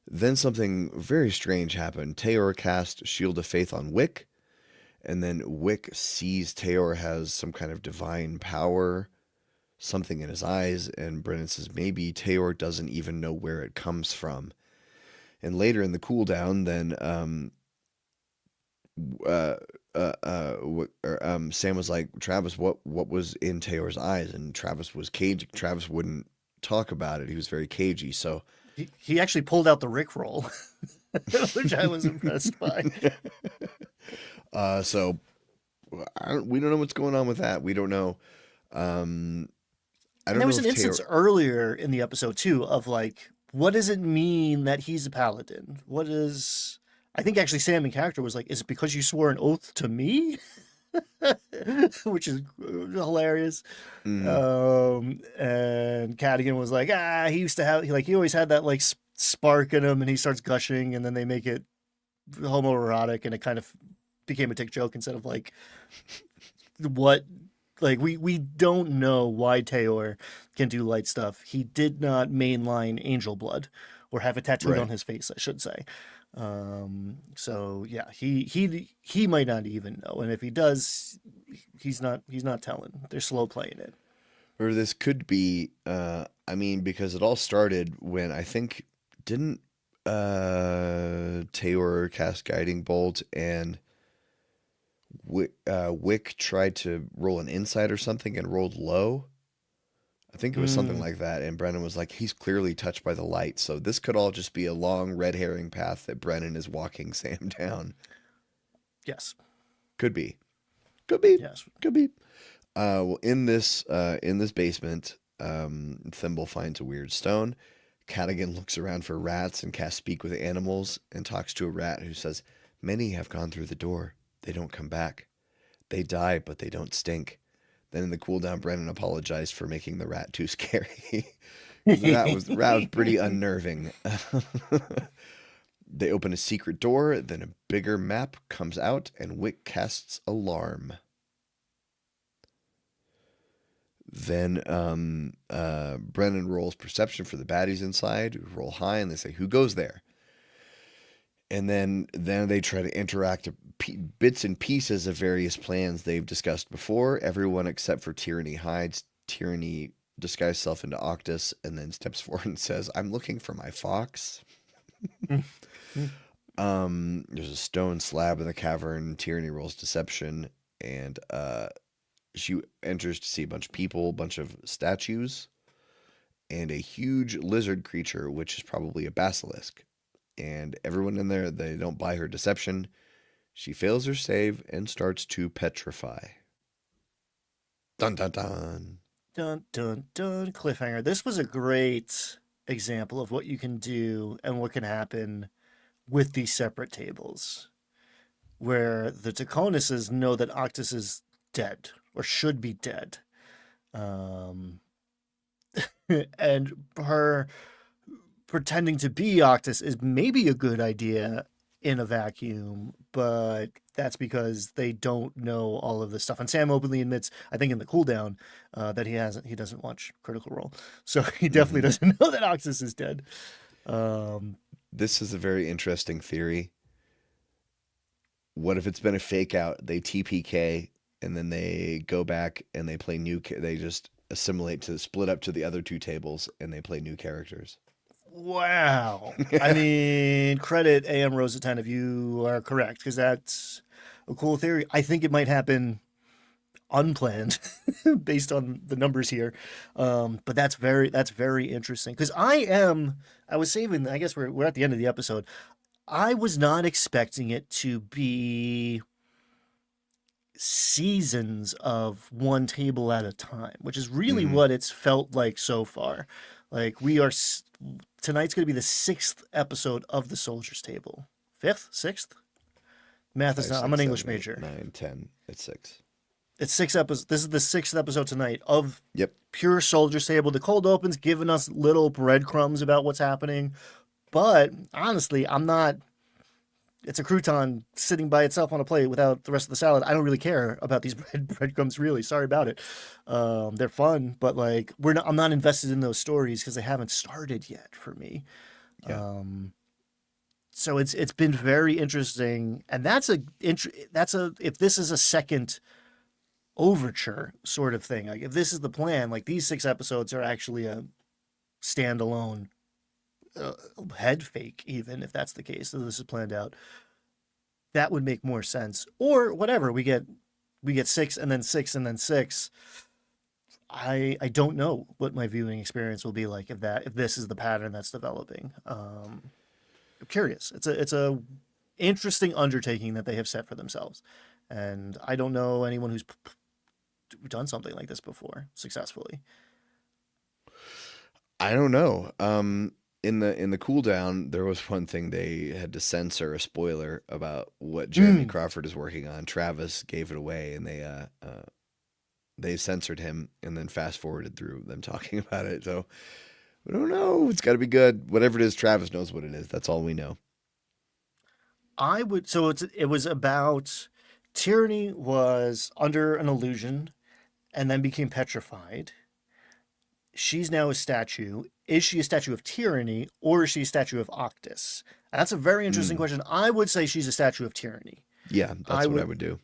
S3: Then something very strange happened. Taor cast Shield of Faith on Wick. And then Wick sees Taor has some kind of divine power, something in his eyes, and Brennen says maybe Taor doesn't even know where it comes from. And later in the cooldown, then Sam was like, Travis, what was in Taor's eyes? And Travis was cagey. Travis wouldn't talk about it. He was very cagey. So
S2: he actually pulled out the Rickroll, which I was impressed by.
S3: So we don't know what's going on with that. We don't know.
S2: And there was an instance earlier in the episode too of like, what does it mean that he's a paladin? I think actually Sam in character was like, is it because you swore an oath to me? Which is hilarious. And Cadigan was like, he used to have, he always had that like spark in him, and he starts gushing, and then they make it homoerotic, and it kind of became a tick joke instead of like, what? Like, we don't know why Taor can do light stuff. He did not mainline angel blood, or have it tattooed on his face, I should say. So yeah, he might not even know, and if he does, he's not telling. They're slow playing it.
S3: Or this could be, because it all started when I think didn't Taor cast Guiding Bolt, and Wick tried to roll an insight or something and rolled low. I think it was something like that. And Brennen was like, he's clearly touched by the light. So this could all just be a long red herring path that Brennen is walking Sam down.
S2: Yes.
S3: Could be.
S2: Yes.
S3: Could be. Well, in this basement, Thimble finds a weird stone. Cadigan looks around for rats and casts Speak with Animals and talks to a rat who says, many have gone through the door. They don't come back. They die, but they don't stink. Then in the cooldown, Brennen apologized for making the rat too scary. that was pretty unnerving. They open a secret door, then a bigger map comes out, and Wick casts alarm. Then Brennan rolls perception for the baddies inside, who roll high, and they say, "Who goes there?" And then they try to interact bits and pieces of various plans they've discussed before. Everyone except for Tyranny hides. Tyranny disguises herself into Octus and then steps forward and says, "I'm looking for my fox." There's a stone slab in the cavern. Tyranny rolls deception, and she enters to see a bunch of people, a bunch of statues, and a huge lizard creature, which is probably a basilisk. And everyone in there, they don't buy her deception. She fails her save and starts to petrify. Dun dun dun.
S2: Dun, dun, dun. Cliffhanger. This was a great example of what you can do and what can happen with these separate tables, where the Taconuses know that Octus is dead or should be dead. And her pretending to be Octus is maybe a good idea in a vacuum, but that's because they don't know all of this stuff. And Sam openly admits, I think in the cooldown, that he doesn't watch Critical Role, so he definitely doesn't know that Octus is dead.
S3: This is a very interesting theory. What if it's been a fake out? They TPK and then they go back and they play they just assimilate to split up to the other two tables and they play new characters.
S2: Wow. I mean, credit AM Rosa 10 if you are correct, because that's a cool theory. I think it might happen unplanned based on the numbers here. But that's very interesting, because I was saving, I guess we're at the end of the episode. I was not expecting it to be seasons of one table at a time, which is really what it's felt like so far. Like tonight's going to be the 6th episode of the Soldiers Table. 5th? 6th? Math is not. I'm an English major.
S3: 9, 10. It's 6.
S2: It's 6 episodes. This is the 6th episode tonight of
S3: Yep.
S2: pure Soldiers Table. The cold open's giving us little breadcrumbs about what's happening. But honestly, it's a crouton sitting by itself on a plate without the rest of the salad. I don't really care about these breadcrumbs, really. Sorry about it. They're fun, but like I'm not invested in those stories because they haven't started yet for me.
S3: Yeah.
S2: So it's been very interesting, and if this is a second overture sort of thing, like if this is the plan, like these 6 episodes are actually a standalone head fake, even if that's the case, so this is planned out, that would make more sense. Or whatever, we get 6 and then 6 and then 6. I don't know what my viewing experience will be like if this is the pattern that's developing. I'm curious. It's a interesting undertaking that they have set for themselves, and I don't know anyone who's done something like this before successfully.
S3: I don't know. In the cooldown, there was one thing they had to censor, a spoiler about what Jeremy Crawford is working on. Travis gave it away, and they censored him, and then fast forwarded through them talking about it. So I don't know. It's got to be good. Whatever it is, Travis knows what it is. That's all we know.
S2: It was about Tyranny was under an illusion, and then became petrified. She's now a statue. Is she a statue of Tyranny, or is she a statue of Octus? That's a very interesting question. I would say she's a statue of Tyranny.
S3: Yeah, that's what I would do.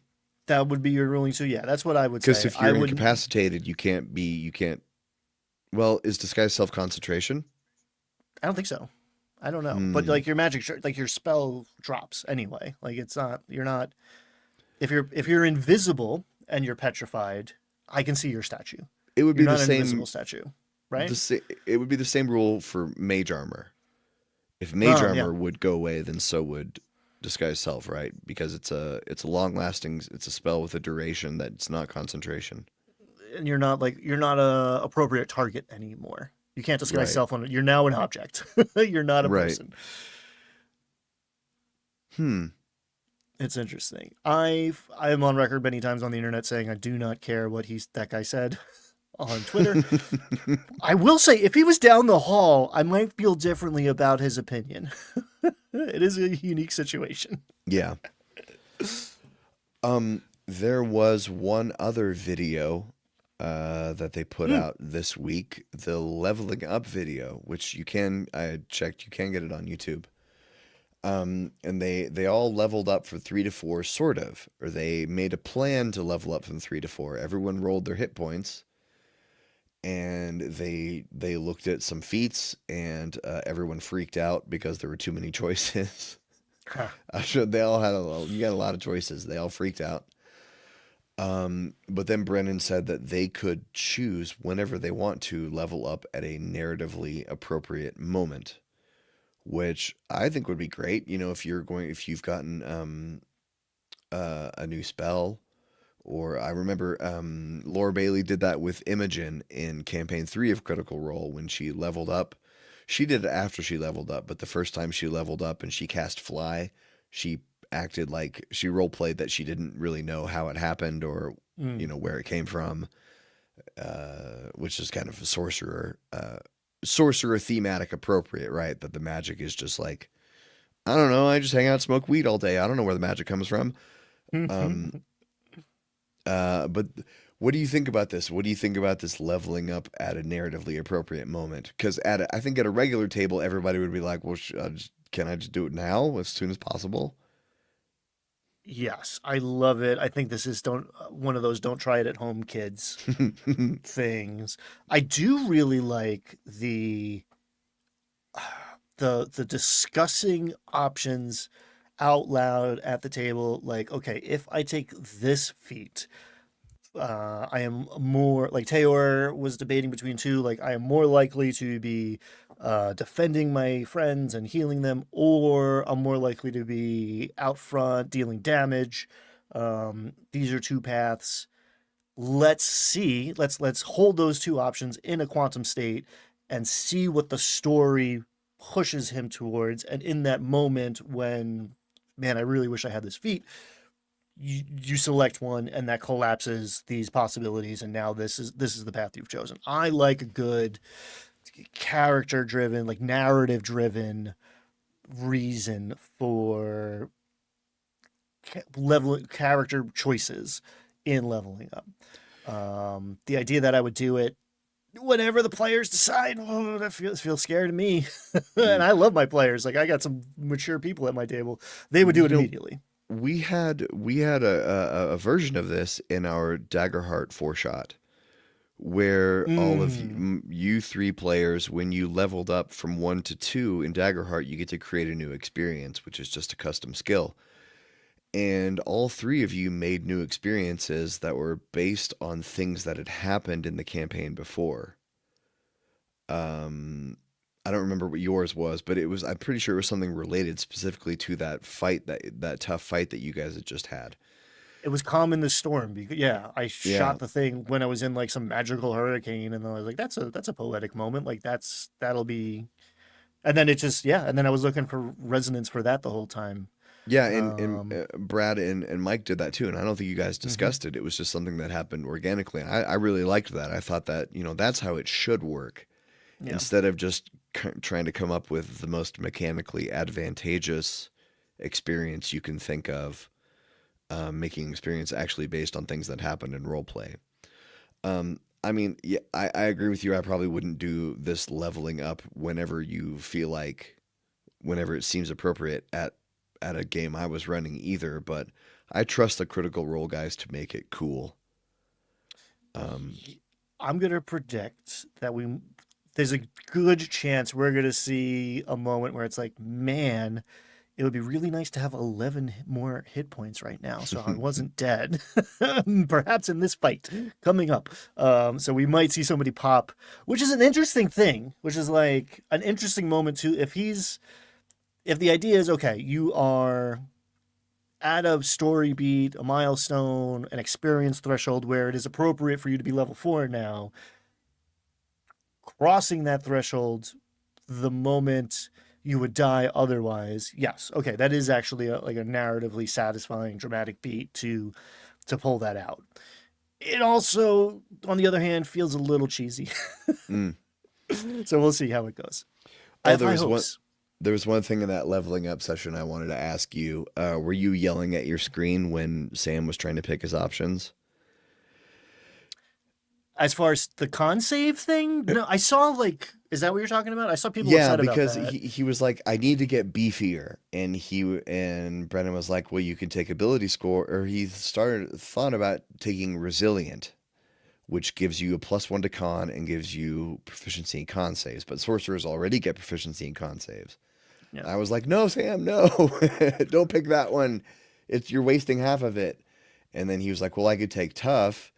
S2: That would be your ruling too. Yeah, that's what I would say.
S3: Because if you're incapacitated, you can't. Well, is disguise self-concentration?
S2: I don't think so. I don't know. But like your magic, like your spell drops anyway. Like it's not. You're not. If you're invisible and you're petrified, I can see your statue.
S3: It would be
S2: You're
S3: the
S2: not
S3: same
S2: an invisible statue, right?
S3: It would be the same rule for mage armor. If mage armor would go away, then so would disguise self, right? Because it's a long lasting. It's a spell with a duration that's not concentration.
S2: And you're not a appropriate target anymore. You can't disguise self on it. You're now an object. You're not a person. It's interesting. I'm on record many times on the internet saying I do not care what that guy said. on Twitter. I will say, if he was down the hall, I might feel differently about his opinion. It is a unique situation.
S3: Yeah. There was one other video that they put out this week, the leveling up video, which I checked, you can get it on YouTube. And they all leveled up from 3 to 4, sort of, or they made a plan to level up from 3 to 4. Everyone rolled their hit points, and they looked at some feats, and everyone freaked out because there were too many choices.
S2: Huh.
S3: I'm sure they all had you got a lot of choices. They all freaked out. But then Brennen said that they could choose whenever they want to level up at a narratively appropriate moment, which I think would be great. You know, if you've gotten a new spell, or I remember Laura Bailey did that with Imogen in campaign 3 of Critical Role when she leveled up. She did it after she leveled up, but the first time she leveled up and she cast Fly, she acted like she role played that she didn't really know how it happened or where it came from, which is kind of a sorcerer thematic appropriate, right? That the magic is just like, I don't know, I just hang out and smoke weed all day. I don't know where the magic comes from. But what do you think about this? What do you think about this leveling up at a narratively appropriate moment? Because I think at a regular table, everybody would be like, well, can I just do it now as soon as possible?
S2: Yes, I love it. I think this is one of those don't try it at home kids things. I do really like the discussing options out loud at the table. Like, okay, if I take this feat, I am more like Taylor was debating between two. Like, I am more likely to be defending my friends and healing them, or I'm more likely to be out front dealing damage. These are two paths. Let's see. Let's hold those two options in a quantum state and see what the story pushes him towards. And in that moment, when man, I really wish I had this feat, you select one and that collapses these possibilities, and now this is the path you've chosen. I like a good character driven, like narrative driven reason for level character choices in leveling up. The idea that I would do it whenever the players decide, oh, that feels scary to me. And I love my players. Like, I got some mature people at my table. They would do it immediately.
S3: We had a version of this in our Daggerheart 4-shot, where all of you 3 players, when you leveled up from 1 to 2 in Daggerheart, you get to create a new experience, which is just a custom skill. And all 3 of you made new experiences that were based on things that had happened in the campaign before. I don't remember what yours was, but I'm pretty sure it was something related specifically to that fight, that tough fight that you guys had just had.
S2: It was Calm in the Storm because I shot the thing when I was in like some magical hurricane, and then I was like, that's a poetic moment. Like that'll be, and then it just and then I was looking for resonance for that the whole time.
S3: Yeah, and Brad and Mike did that too, and I don't think you guys discussed it. It was just something that happened organically, and I really liked that. I thought that that's how it should work, instead of just trying to come up with the most mechanically advantageous experience you can think of. Making experience actually based on things that happened in roleplay. I mean, yeah, I agree with you. I probably wouldn't do this leveling up whenever you feel like, whenever it seems appropriate at a game I was running either, but I trust the Critical Role guys to make it cool.
S2: I'm going to predict that there's a good chance we're going to see a moment where it's like, man, it would be really nice to have 11 more hit points right now, so I wasn't dead. Perhaps in this fight coming up. So we might see somebody pop, which is an interesting thing, which is like an interesting moment too. If the idea is, okay, you are at a story beat, a milestone, an experience threshold where it is appropriate for you to be level 4 now, crossing that threshold the moment you would die otherwise. Yes, okay, that is actually like a narratively satisfying dramatic beat to pull that out. It also, on the other hand, feels a little cheesy.
S3: Mm.
S2: So we'll see how it goes. I
S3: Oh,
S2: have high hopes.
S3: there was one thing in that leveling up session I wanted to ask you. Were you yelling at your screen when Sam was trying to pick his options?
S2: As far as the con save thing, no, I saw like, is that what you're talking about? I saw people
S3: Yeah,
S2: upset about
S3: because
S2: that.
S3: he was like, I need to get beefier, and Brennan was like, well, you can take ability score, or he thought about taking resilient, which gives you a +1 to con and gives you proficiency in con saves, but sorcerers already get proficiency in con saves.
S2: Yeah.
S3: I was like, no, Sam, no, don't pick that one. You're wasting half of it. And then he was like, well, I could take tough,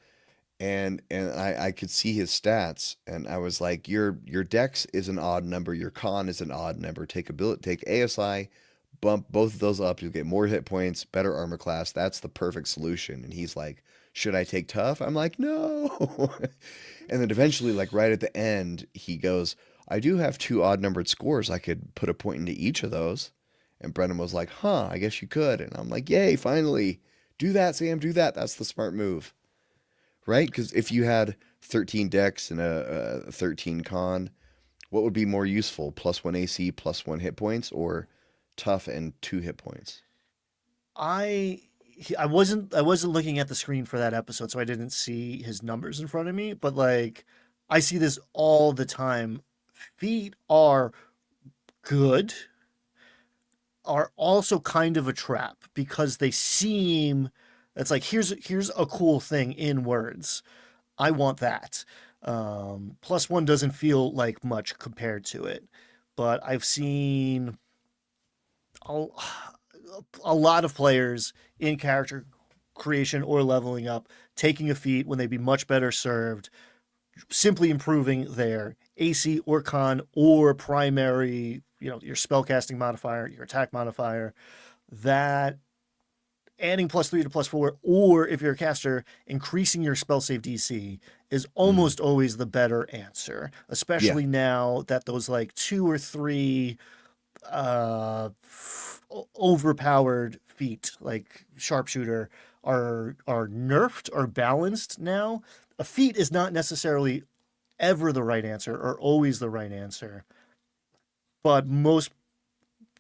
S3: and I could see his stats, and I was like, your dex is an odd number, your con is an odd number. Take ASI, bump both of those up, you'll get more hit points, better armor class. That's the perfect solution. And he's like, should I take tough? I'm like, no. And then eventually, like right at the end, he goes, I do have 2 odd numbered scores. I could put a point into each of those. And Brennan was like, huh, I guess you could. And I'm like, yay, finally. Do that, Sam, do that. That's the smart move. Right? Because if you had 13 dex and a 13 con, what would be more useful? +1 AC, +1 hit points, or tough and 2 hit points?
S2: I I wasn't looking at the screen for that episode, so I didn't see his numbers in front of me, but like I see this all the time. Feet are good, are also kind of a trap because they seem it's like here's a cool thing in words. I want that. +1 doesn't feel like much compared to it, but I've seen a, a lot of players in character creation or leveling up taking a feat when they'd be much better served simply improving their AC or con or primary, your spellcasting modifier, your attack modifier, that adding +3 to +4, or if you're a caster, increasing your spell save DC is
S3: Mm.
S2: almost always the better answer,
S3: Yeah.
S2: especially now that those like 2 or 3 uh overpowered feat like sharpshooter are nerfed or balanced now. A feat is not necessarily ever the right answer or always the right answer, but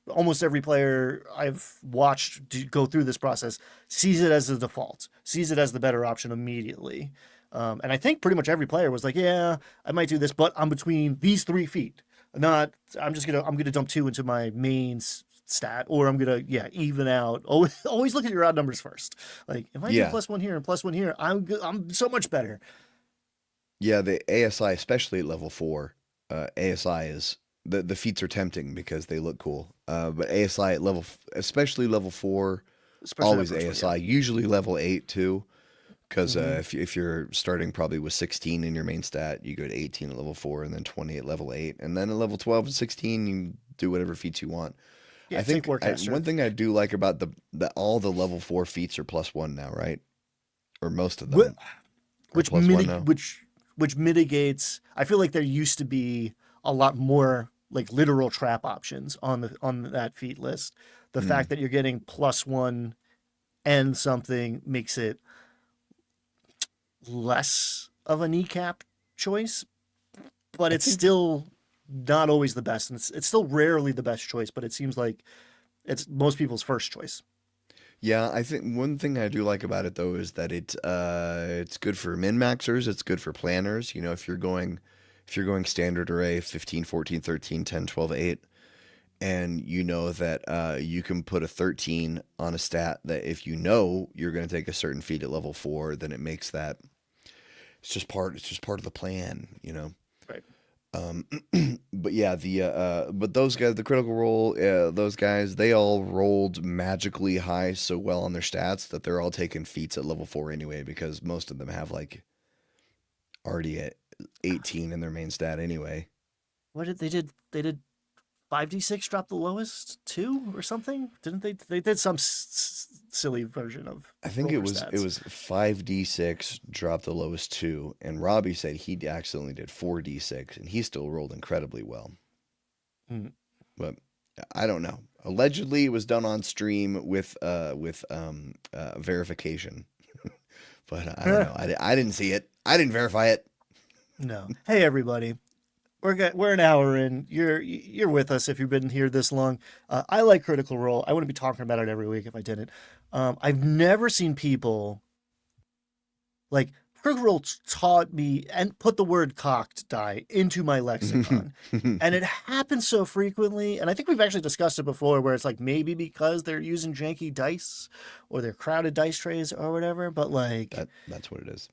S2: almost every player I've watched go through this process sees it as the default, sees it as the better option immediately. And I think pretty much every player was like, "Yeah, I might do this, but I'm between these 3 feet. Not, I'm gonna dump 2 into my main stat, or I'm gonna even out. Always look at your odd numbers first. Like if I do
S3: Yeah.
S2: +1 here and +1 here, I'm so much better.
S3: Yeah, the ASI, especially at level 4, ASI is the feats are tempting because they look cool. But ASI at especially level 4,
S2: Especially that
S3: always
S2: first one, yeah.
S3: ASI. Usually level 8 too, because
S2: Hmm.
S3: if you're starting probably with 16 in your main stat, you go to 18 at level 4, and then 20 at level 8, and then at level 12 and 16, you do whatever feats you want.
S2: Yeah, think Warcaster.
S3: One thing I do like about the all the level 4 feats are +1 now, right? Or most of
S2: Wh-
S3: them are
S2: which
S3: +1 now.
S2: mitigates. I feel like there used to be a lot more like literal trap options on that feat list. The
S3: Mm.
S2: fact that you're getting +1 and something makes it less of a kneecap choice, but
S3: I
S2: it's
S3: think
S2: still not always the best, and it's still rarely the best choice. But it seems like it's most people's first choice.
S3: Yeah, I think one thing I do like about it though is that it's good for min-maxers, it's good for planners. You know, if you're going standard array 15, 14, 13, 10, 12, 8, and you know that you can put a 13 on a stat that if you know you're going to take a certain feat at level 4, then it makes that it's just part of the plan, you know.
S2: Right.
S3: Um, but yeah, but those guys, the critical role, those guys, they all rolled magically high so well on their stats that they're all taking feats at level 4 anyway, because most of them have like already at 18 in their main stat anyway.
S2: What did they did? They did 5d6 drop the lowest too or something? Didn't they? They did some silly version of
S3: I think
S2: roll for
S3: it
S2: stats.
S3: was 5d6 dropped the lowest 2, and Robbie said he accidentally did 4d6, and he still rolled incredibly well.
S2: Mm.
S3: But I don't know. Allegedly, it was done on stream with verification. But I don't know. I didn't see it. I didn't verify it.
S2: No. Hey, everybody. We're an hour in. You're with us if you've been here this long. I like Critical Role. I wouldn't be talking about it every week if I didn't. I've never seen people like Critical Role taught me and put the word cocked die into my lexicon, and it happens so frequently. And I think we've actually discussed it before, where it's like maybe because they're using janky dice or they're crowded dice trays or whatever. But like
S3: that's what it is.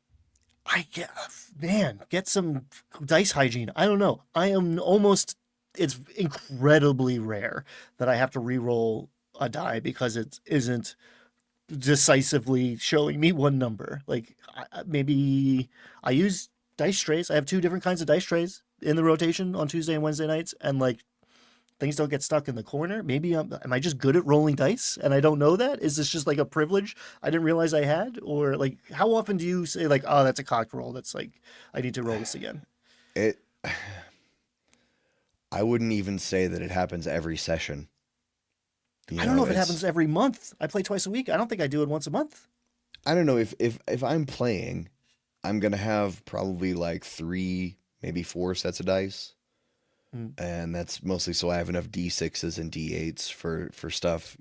S2: Get some dice hygiene. I don't know. It's incredibly rare that I have to re-roll a die because it isn't decisively showing me one number. Like maybe I use dice trays. I have 2 different kinds of dice trays in the rotation on Tuesday and Wednesday nights, and like things don't get stuck in the corner. Maybe am I just good at rolling dice and I don't know that? Is this just like a privilege I didn't realize I had? Or like how often do you say like, oh, that's a cocked roll, that's like I need to roll this again?
S3: I wouldn't even say that it happens every session.
S2: I don't know if it happens every month. I play twice a week. I don't think I do it once a month.
S3: I don't know if I'm playing, I'm gonna have probably like 3, maybe 4 sets of dice. And that's mostly so I have enough D6s and D8s for stuff,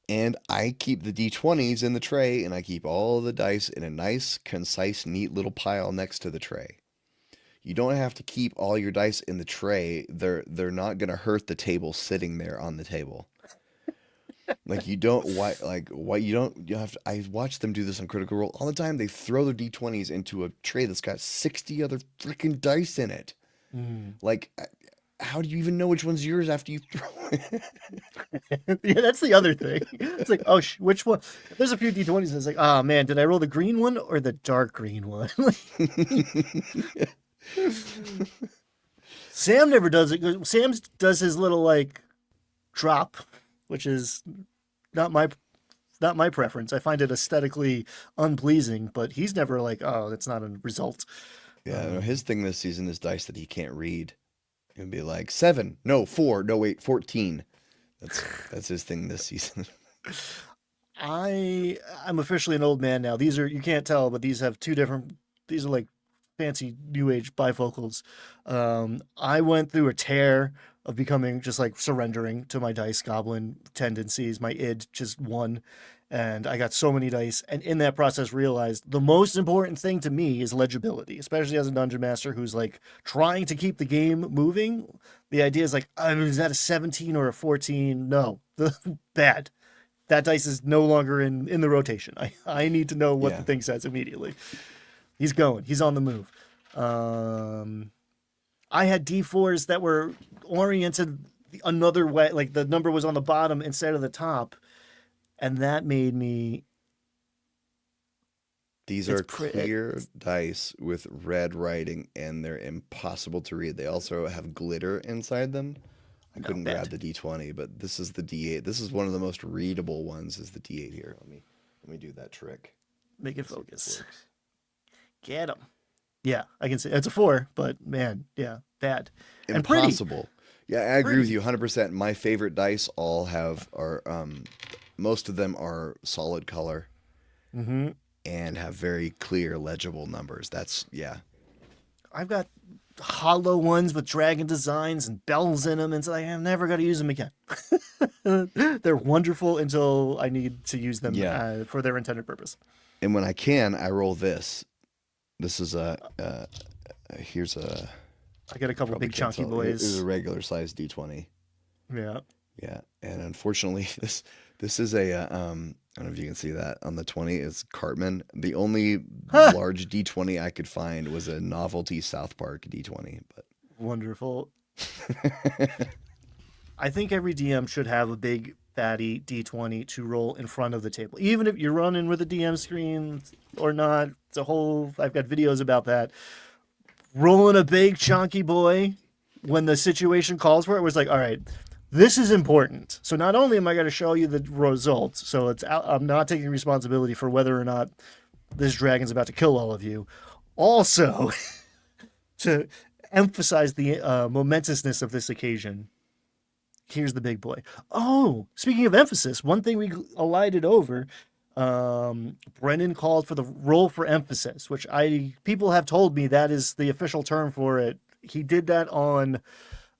S3: and I keep the D20s in the tray, and I keep all the dice in a nice, concise, neat little pile next to the tray. You don't have to keep all your dice in the tray. They're not gonna hurt the table sitting there on the table. Like you don't you have to. I watch them do this on Critical Role all the time. They throw their D20s into a tray that's got 60 other freaking dice in it. Like, how do you even know which one's yours after you throw it?
S2: Yeah, that's the other thing. It's like, oh, which one? There's a few D20s and it's like, oh man, did I roll the green one or the dark green one? Sam never does it. Sam does his little like drop, which is not my preference. I find it aesthetically unpleasing, but he's never like, oh, that's not a result.
S3: Yeah, his thing this season is dice that he can't read. He'll be like 7, no 4, no wait 14. That's his thing this season.
S2: I'm officially an old man now. You can't tell, but these have 2 different. These are like fancy new age bifocals. I went through a tear of becoming just like surrendering to my dice goblin tendencies. My id just won. And I got so many dice, and in that process realized the most important thing to me is legibility, especially as a dungeon master who's like trying to keep the game moving. The idea is like, is that a 17 or a 14? No, bad. That dice is no longer in the rotation. I need to know what the thing says immediately. He's going. He's on the move. I had D4s that were oriented another way, like the number was on the bottom instead of the top. And that made me.
S3: These are clear dice with red writing, and they're impossible to read. They also have glitter inside them. I couldn't grab the D20, but this is the D8. This is one of the most readable ones. Is the D8 here? Let me do that trick.
S2: Make it focus. Get him. Yeah, I can see it's a 4, but man, yeah, bad.
S3: Impossible. Yeah, I agree with you 100%. My favorite dice all are most of them are solid color and have very clear, legible numbers.
S2: I've got hollow ones with dragon designs and bells in them, and so I'm never going to use them again. They're wonderful until I need to use them for their intended purpose.
S3: And when I can, I roll this. This is here's a...
S2: I got a couple big chunky boys.
S3: This is a regular size D20.
S2: Yeah.
S3: Yeah, and unfortunately, this is a I don't know if you can see that on the 20 is Cartman. The only large D20 I could find was a novelty South Park D20. But
S2: wonderful. I think every DM should have a big fatty D20 to roll in front of the table, even if you're running with a DM screen or not. It's a whole. I've got videos about that. Rolling a big chunky boy when the situation calls for it was like, all right. This is important. So not only am I going to show you the results, so I'm not taking responsibility for whether or not this dragon's about to kill all of you. Also, to emphasize the momentousness of this occasion, here's the big boy. Oh, speaking of emphasis, one thing we alighted over, Brennan called for the roll for emphasis, which people have told me that is the official term for it. He did that on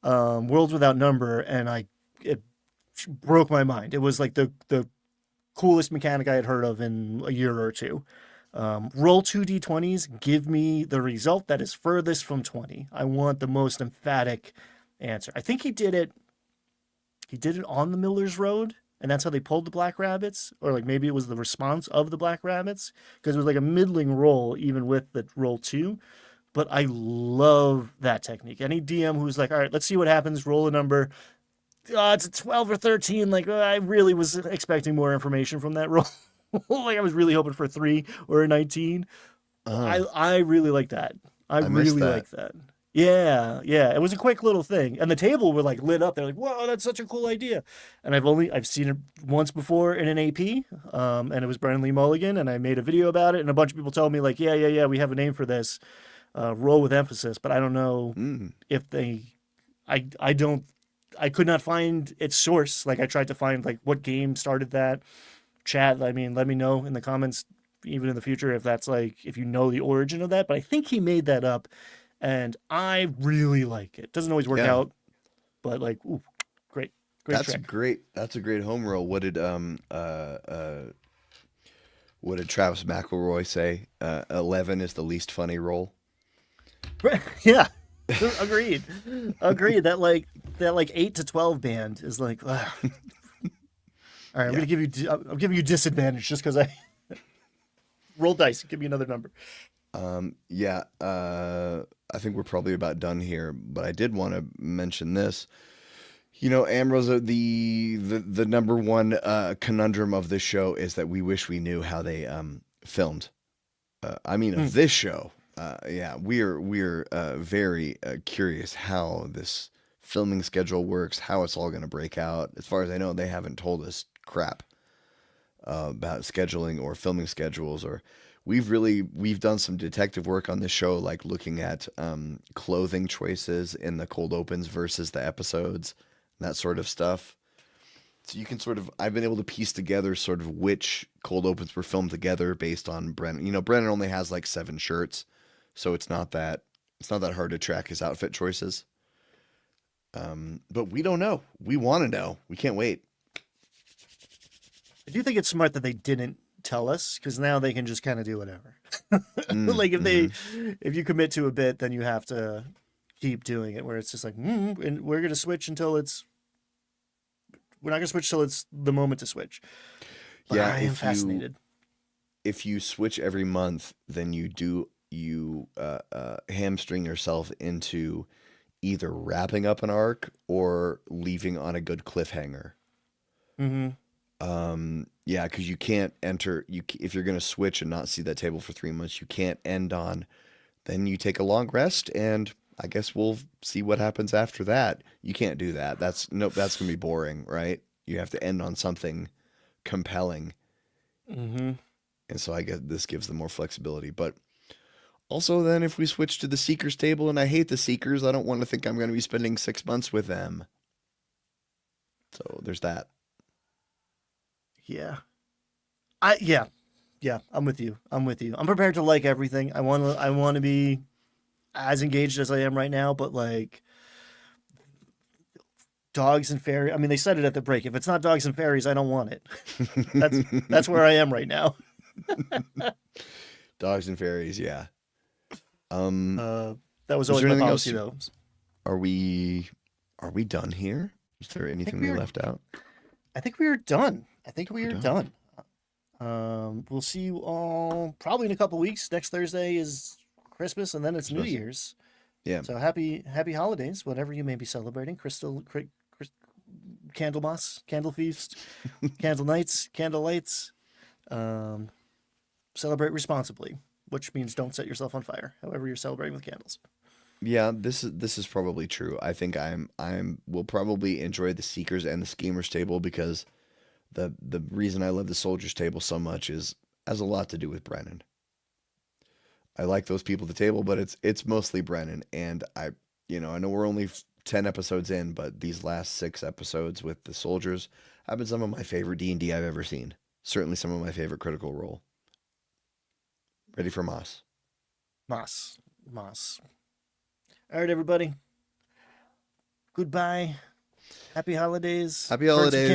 S2: Worlds Without Number, and it broke my mind. It was like the coolest mechanic I had heard of in a year or two. Roll two d20s, give me the result that is furthest from 20. I want the most emphatic answer. I think he did it. He did it on the Miller's Road, and that's how they pulled the Black Rabbits, or like maybe it was the response of the Black Rabbits, because it was like a middling roll even with the roll two. But I love that technique. Any DM who's like, all right, let's see what happens. Roll a number. It's a 12 or 13. Like, I really was expecting more information from that roll. Like, I was really hoping for 3 or a 19. I really like that. I
S3: missed
S2: really
S3: that.
S2: like that. Yeah, yeah. It was a quick little thing. And the table were like lit up. They're like, whoa, that's such a cool idea. And I've seen it once before in an AP. And it was Brennen Lee Mulligan, and I made a video about it, and a bunch of people told me, like, yeah, we have a name for this. Roll with emphasis, but I don't know if they I could not find its source. Like, I tried to find like what game started that. Chat, I mean, let me know in the comments, even in the future, if that's like, if you know the origin of that. But I think he made that up, and I really like it. Doesn't always work
S3: Yeah.
S2: out, but like, ooh, great trick.
S3: That's a great home roll. What did Travis McElroy say? 11 is the least funny roll.
S2: Yeah, agreed. That 8 to 12 band is like, ugh. All right, I'm giving you disadvantage just because I roll dice. Give me another number.
S3: I think we're probably about done here, but I did want to mention this. You know, Ambrose, the number one conundrum of this show is that we wish we knew how they filmed. Of this show. We're very curious how this filming schedule works, how it's all going to break out. As far as I know, they haven't told us crap about scheduling or filming schedules, or we've done some detective work on this show, like looking at clothing choices in the cold opens versus the episodes, that sort of stuff. So you can I've been able to piece together sort of which cold opens were filmed together based on Brennan. You know, Brennan only has like 7 shirts, so it's not that hard to track his outfit choices. But we don't know. We want to know. We can't wait.
S2: I do think it's smart that they didn't tell us, because now they can just kind of do whatever. Like, if you commit to a bit, then you have to keep doing it, where it's just like, and we're gonna switch until we're not gonna switch till it's the moment to switch. But
S3: Yeah,
S2: I am fascinated.
S3: If you switch every month, then you hamstring yourself into either wrapping up an arc or leaving on a good cliffhanger. Yeah, because you can't enter. If you're going to switch and not see that table for 3 months, you can't end on. Then you take a long rest, and I guess we'll see what happens after that. You can't do that. That's going to be boring, right? You have to end on something compelling. And so I guess this gives them more flexibility. But also, then if we switch to the Seekers table, and I hate the Seekers, I don't want to think I'm going to be spending 6 months with them. So there's that.
S2: Yeah. I'm with you. I'm prepared to like everything. I want to be as engaged as I am right now, but like dogs and fairies. I mean, they said it at the break. If it's not dogs and fairies, I don't want it. That's where I am right now.
S3: Dogs and fairies, yeah.
S2: That was
S3: there
S2: always my
S3: anything
S2: policy,
S3: else?
S2: though.
S3: Are we done here? Is there anything we left out?
S2: I think we are done. We'll see you all probably in a couple weeks. Next Thursday is Christmas, and then it's New Year's.
S3: Yeah.
S2: So happy holidays, whatever you may be celebrating. Candlemas, candle feast, candle nights, candle lights. Celebrate responsibly, which means don't set yourself on fire. However, you're celebrating with candles.
S3: Yeah, this is probably true. I think will probably enjoy the Seekers and the Schemers table, because the reason I love the Soldiers table so much has a lot to do with Brennan. I like those people at the table, but it's mostly Brennan, and I know we're only 10 episodes in, but these last 6 episodes with the Soldiers have been some of my favorite D&D I've ever seen. Certainly some of my favorite Critical Role. Ready for Moss.
S2: Moss. All right, everybody. Goodbye. Happy holidays.
S3: Happy
S2: Birds of
S3: holidays.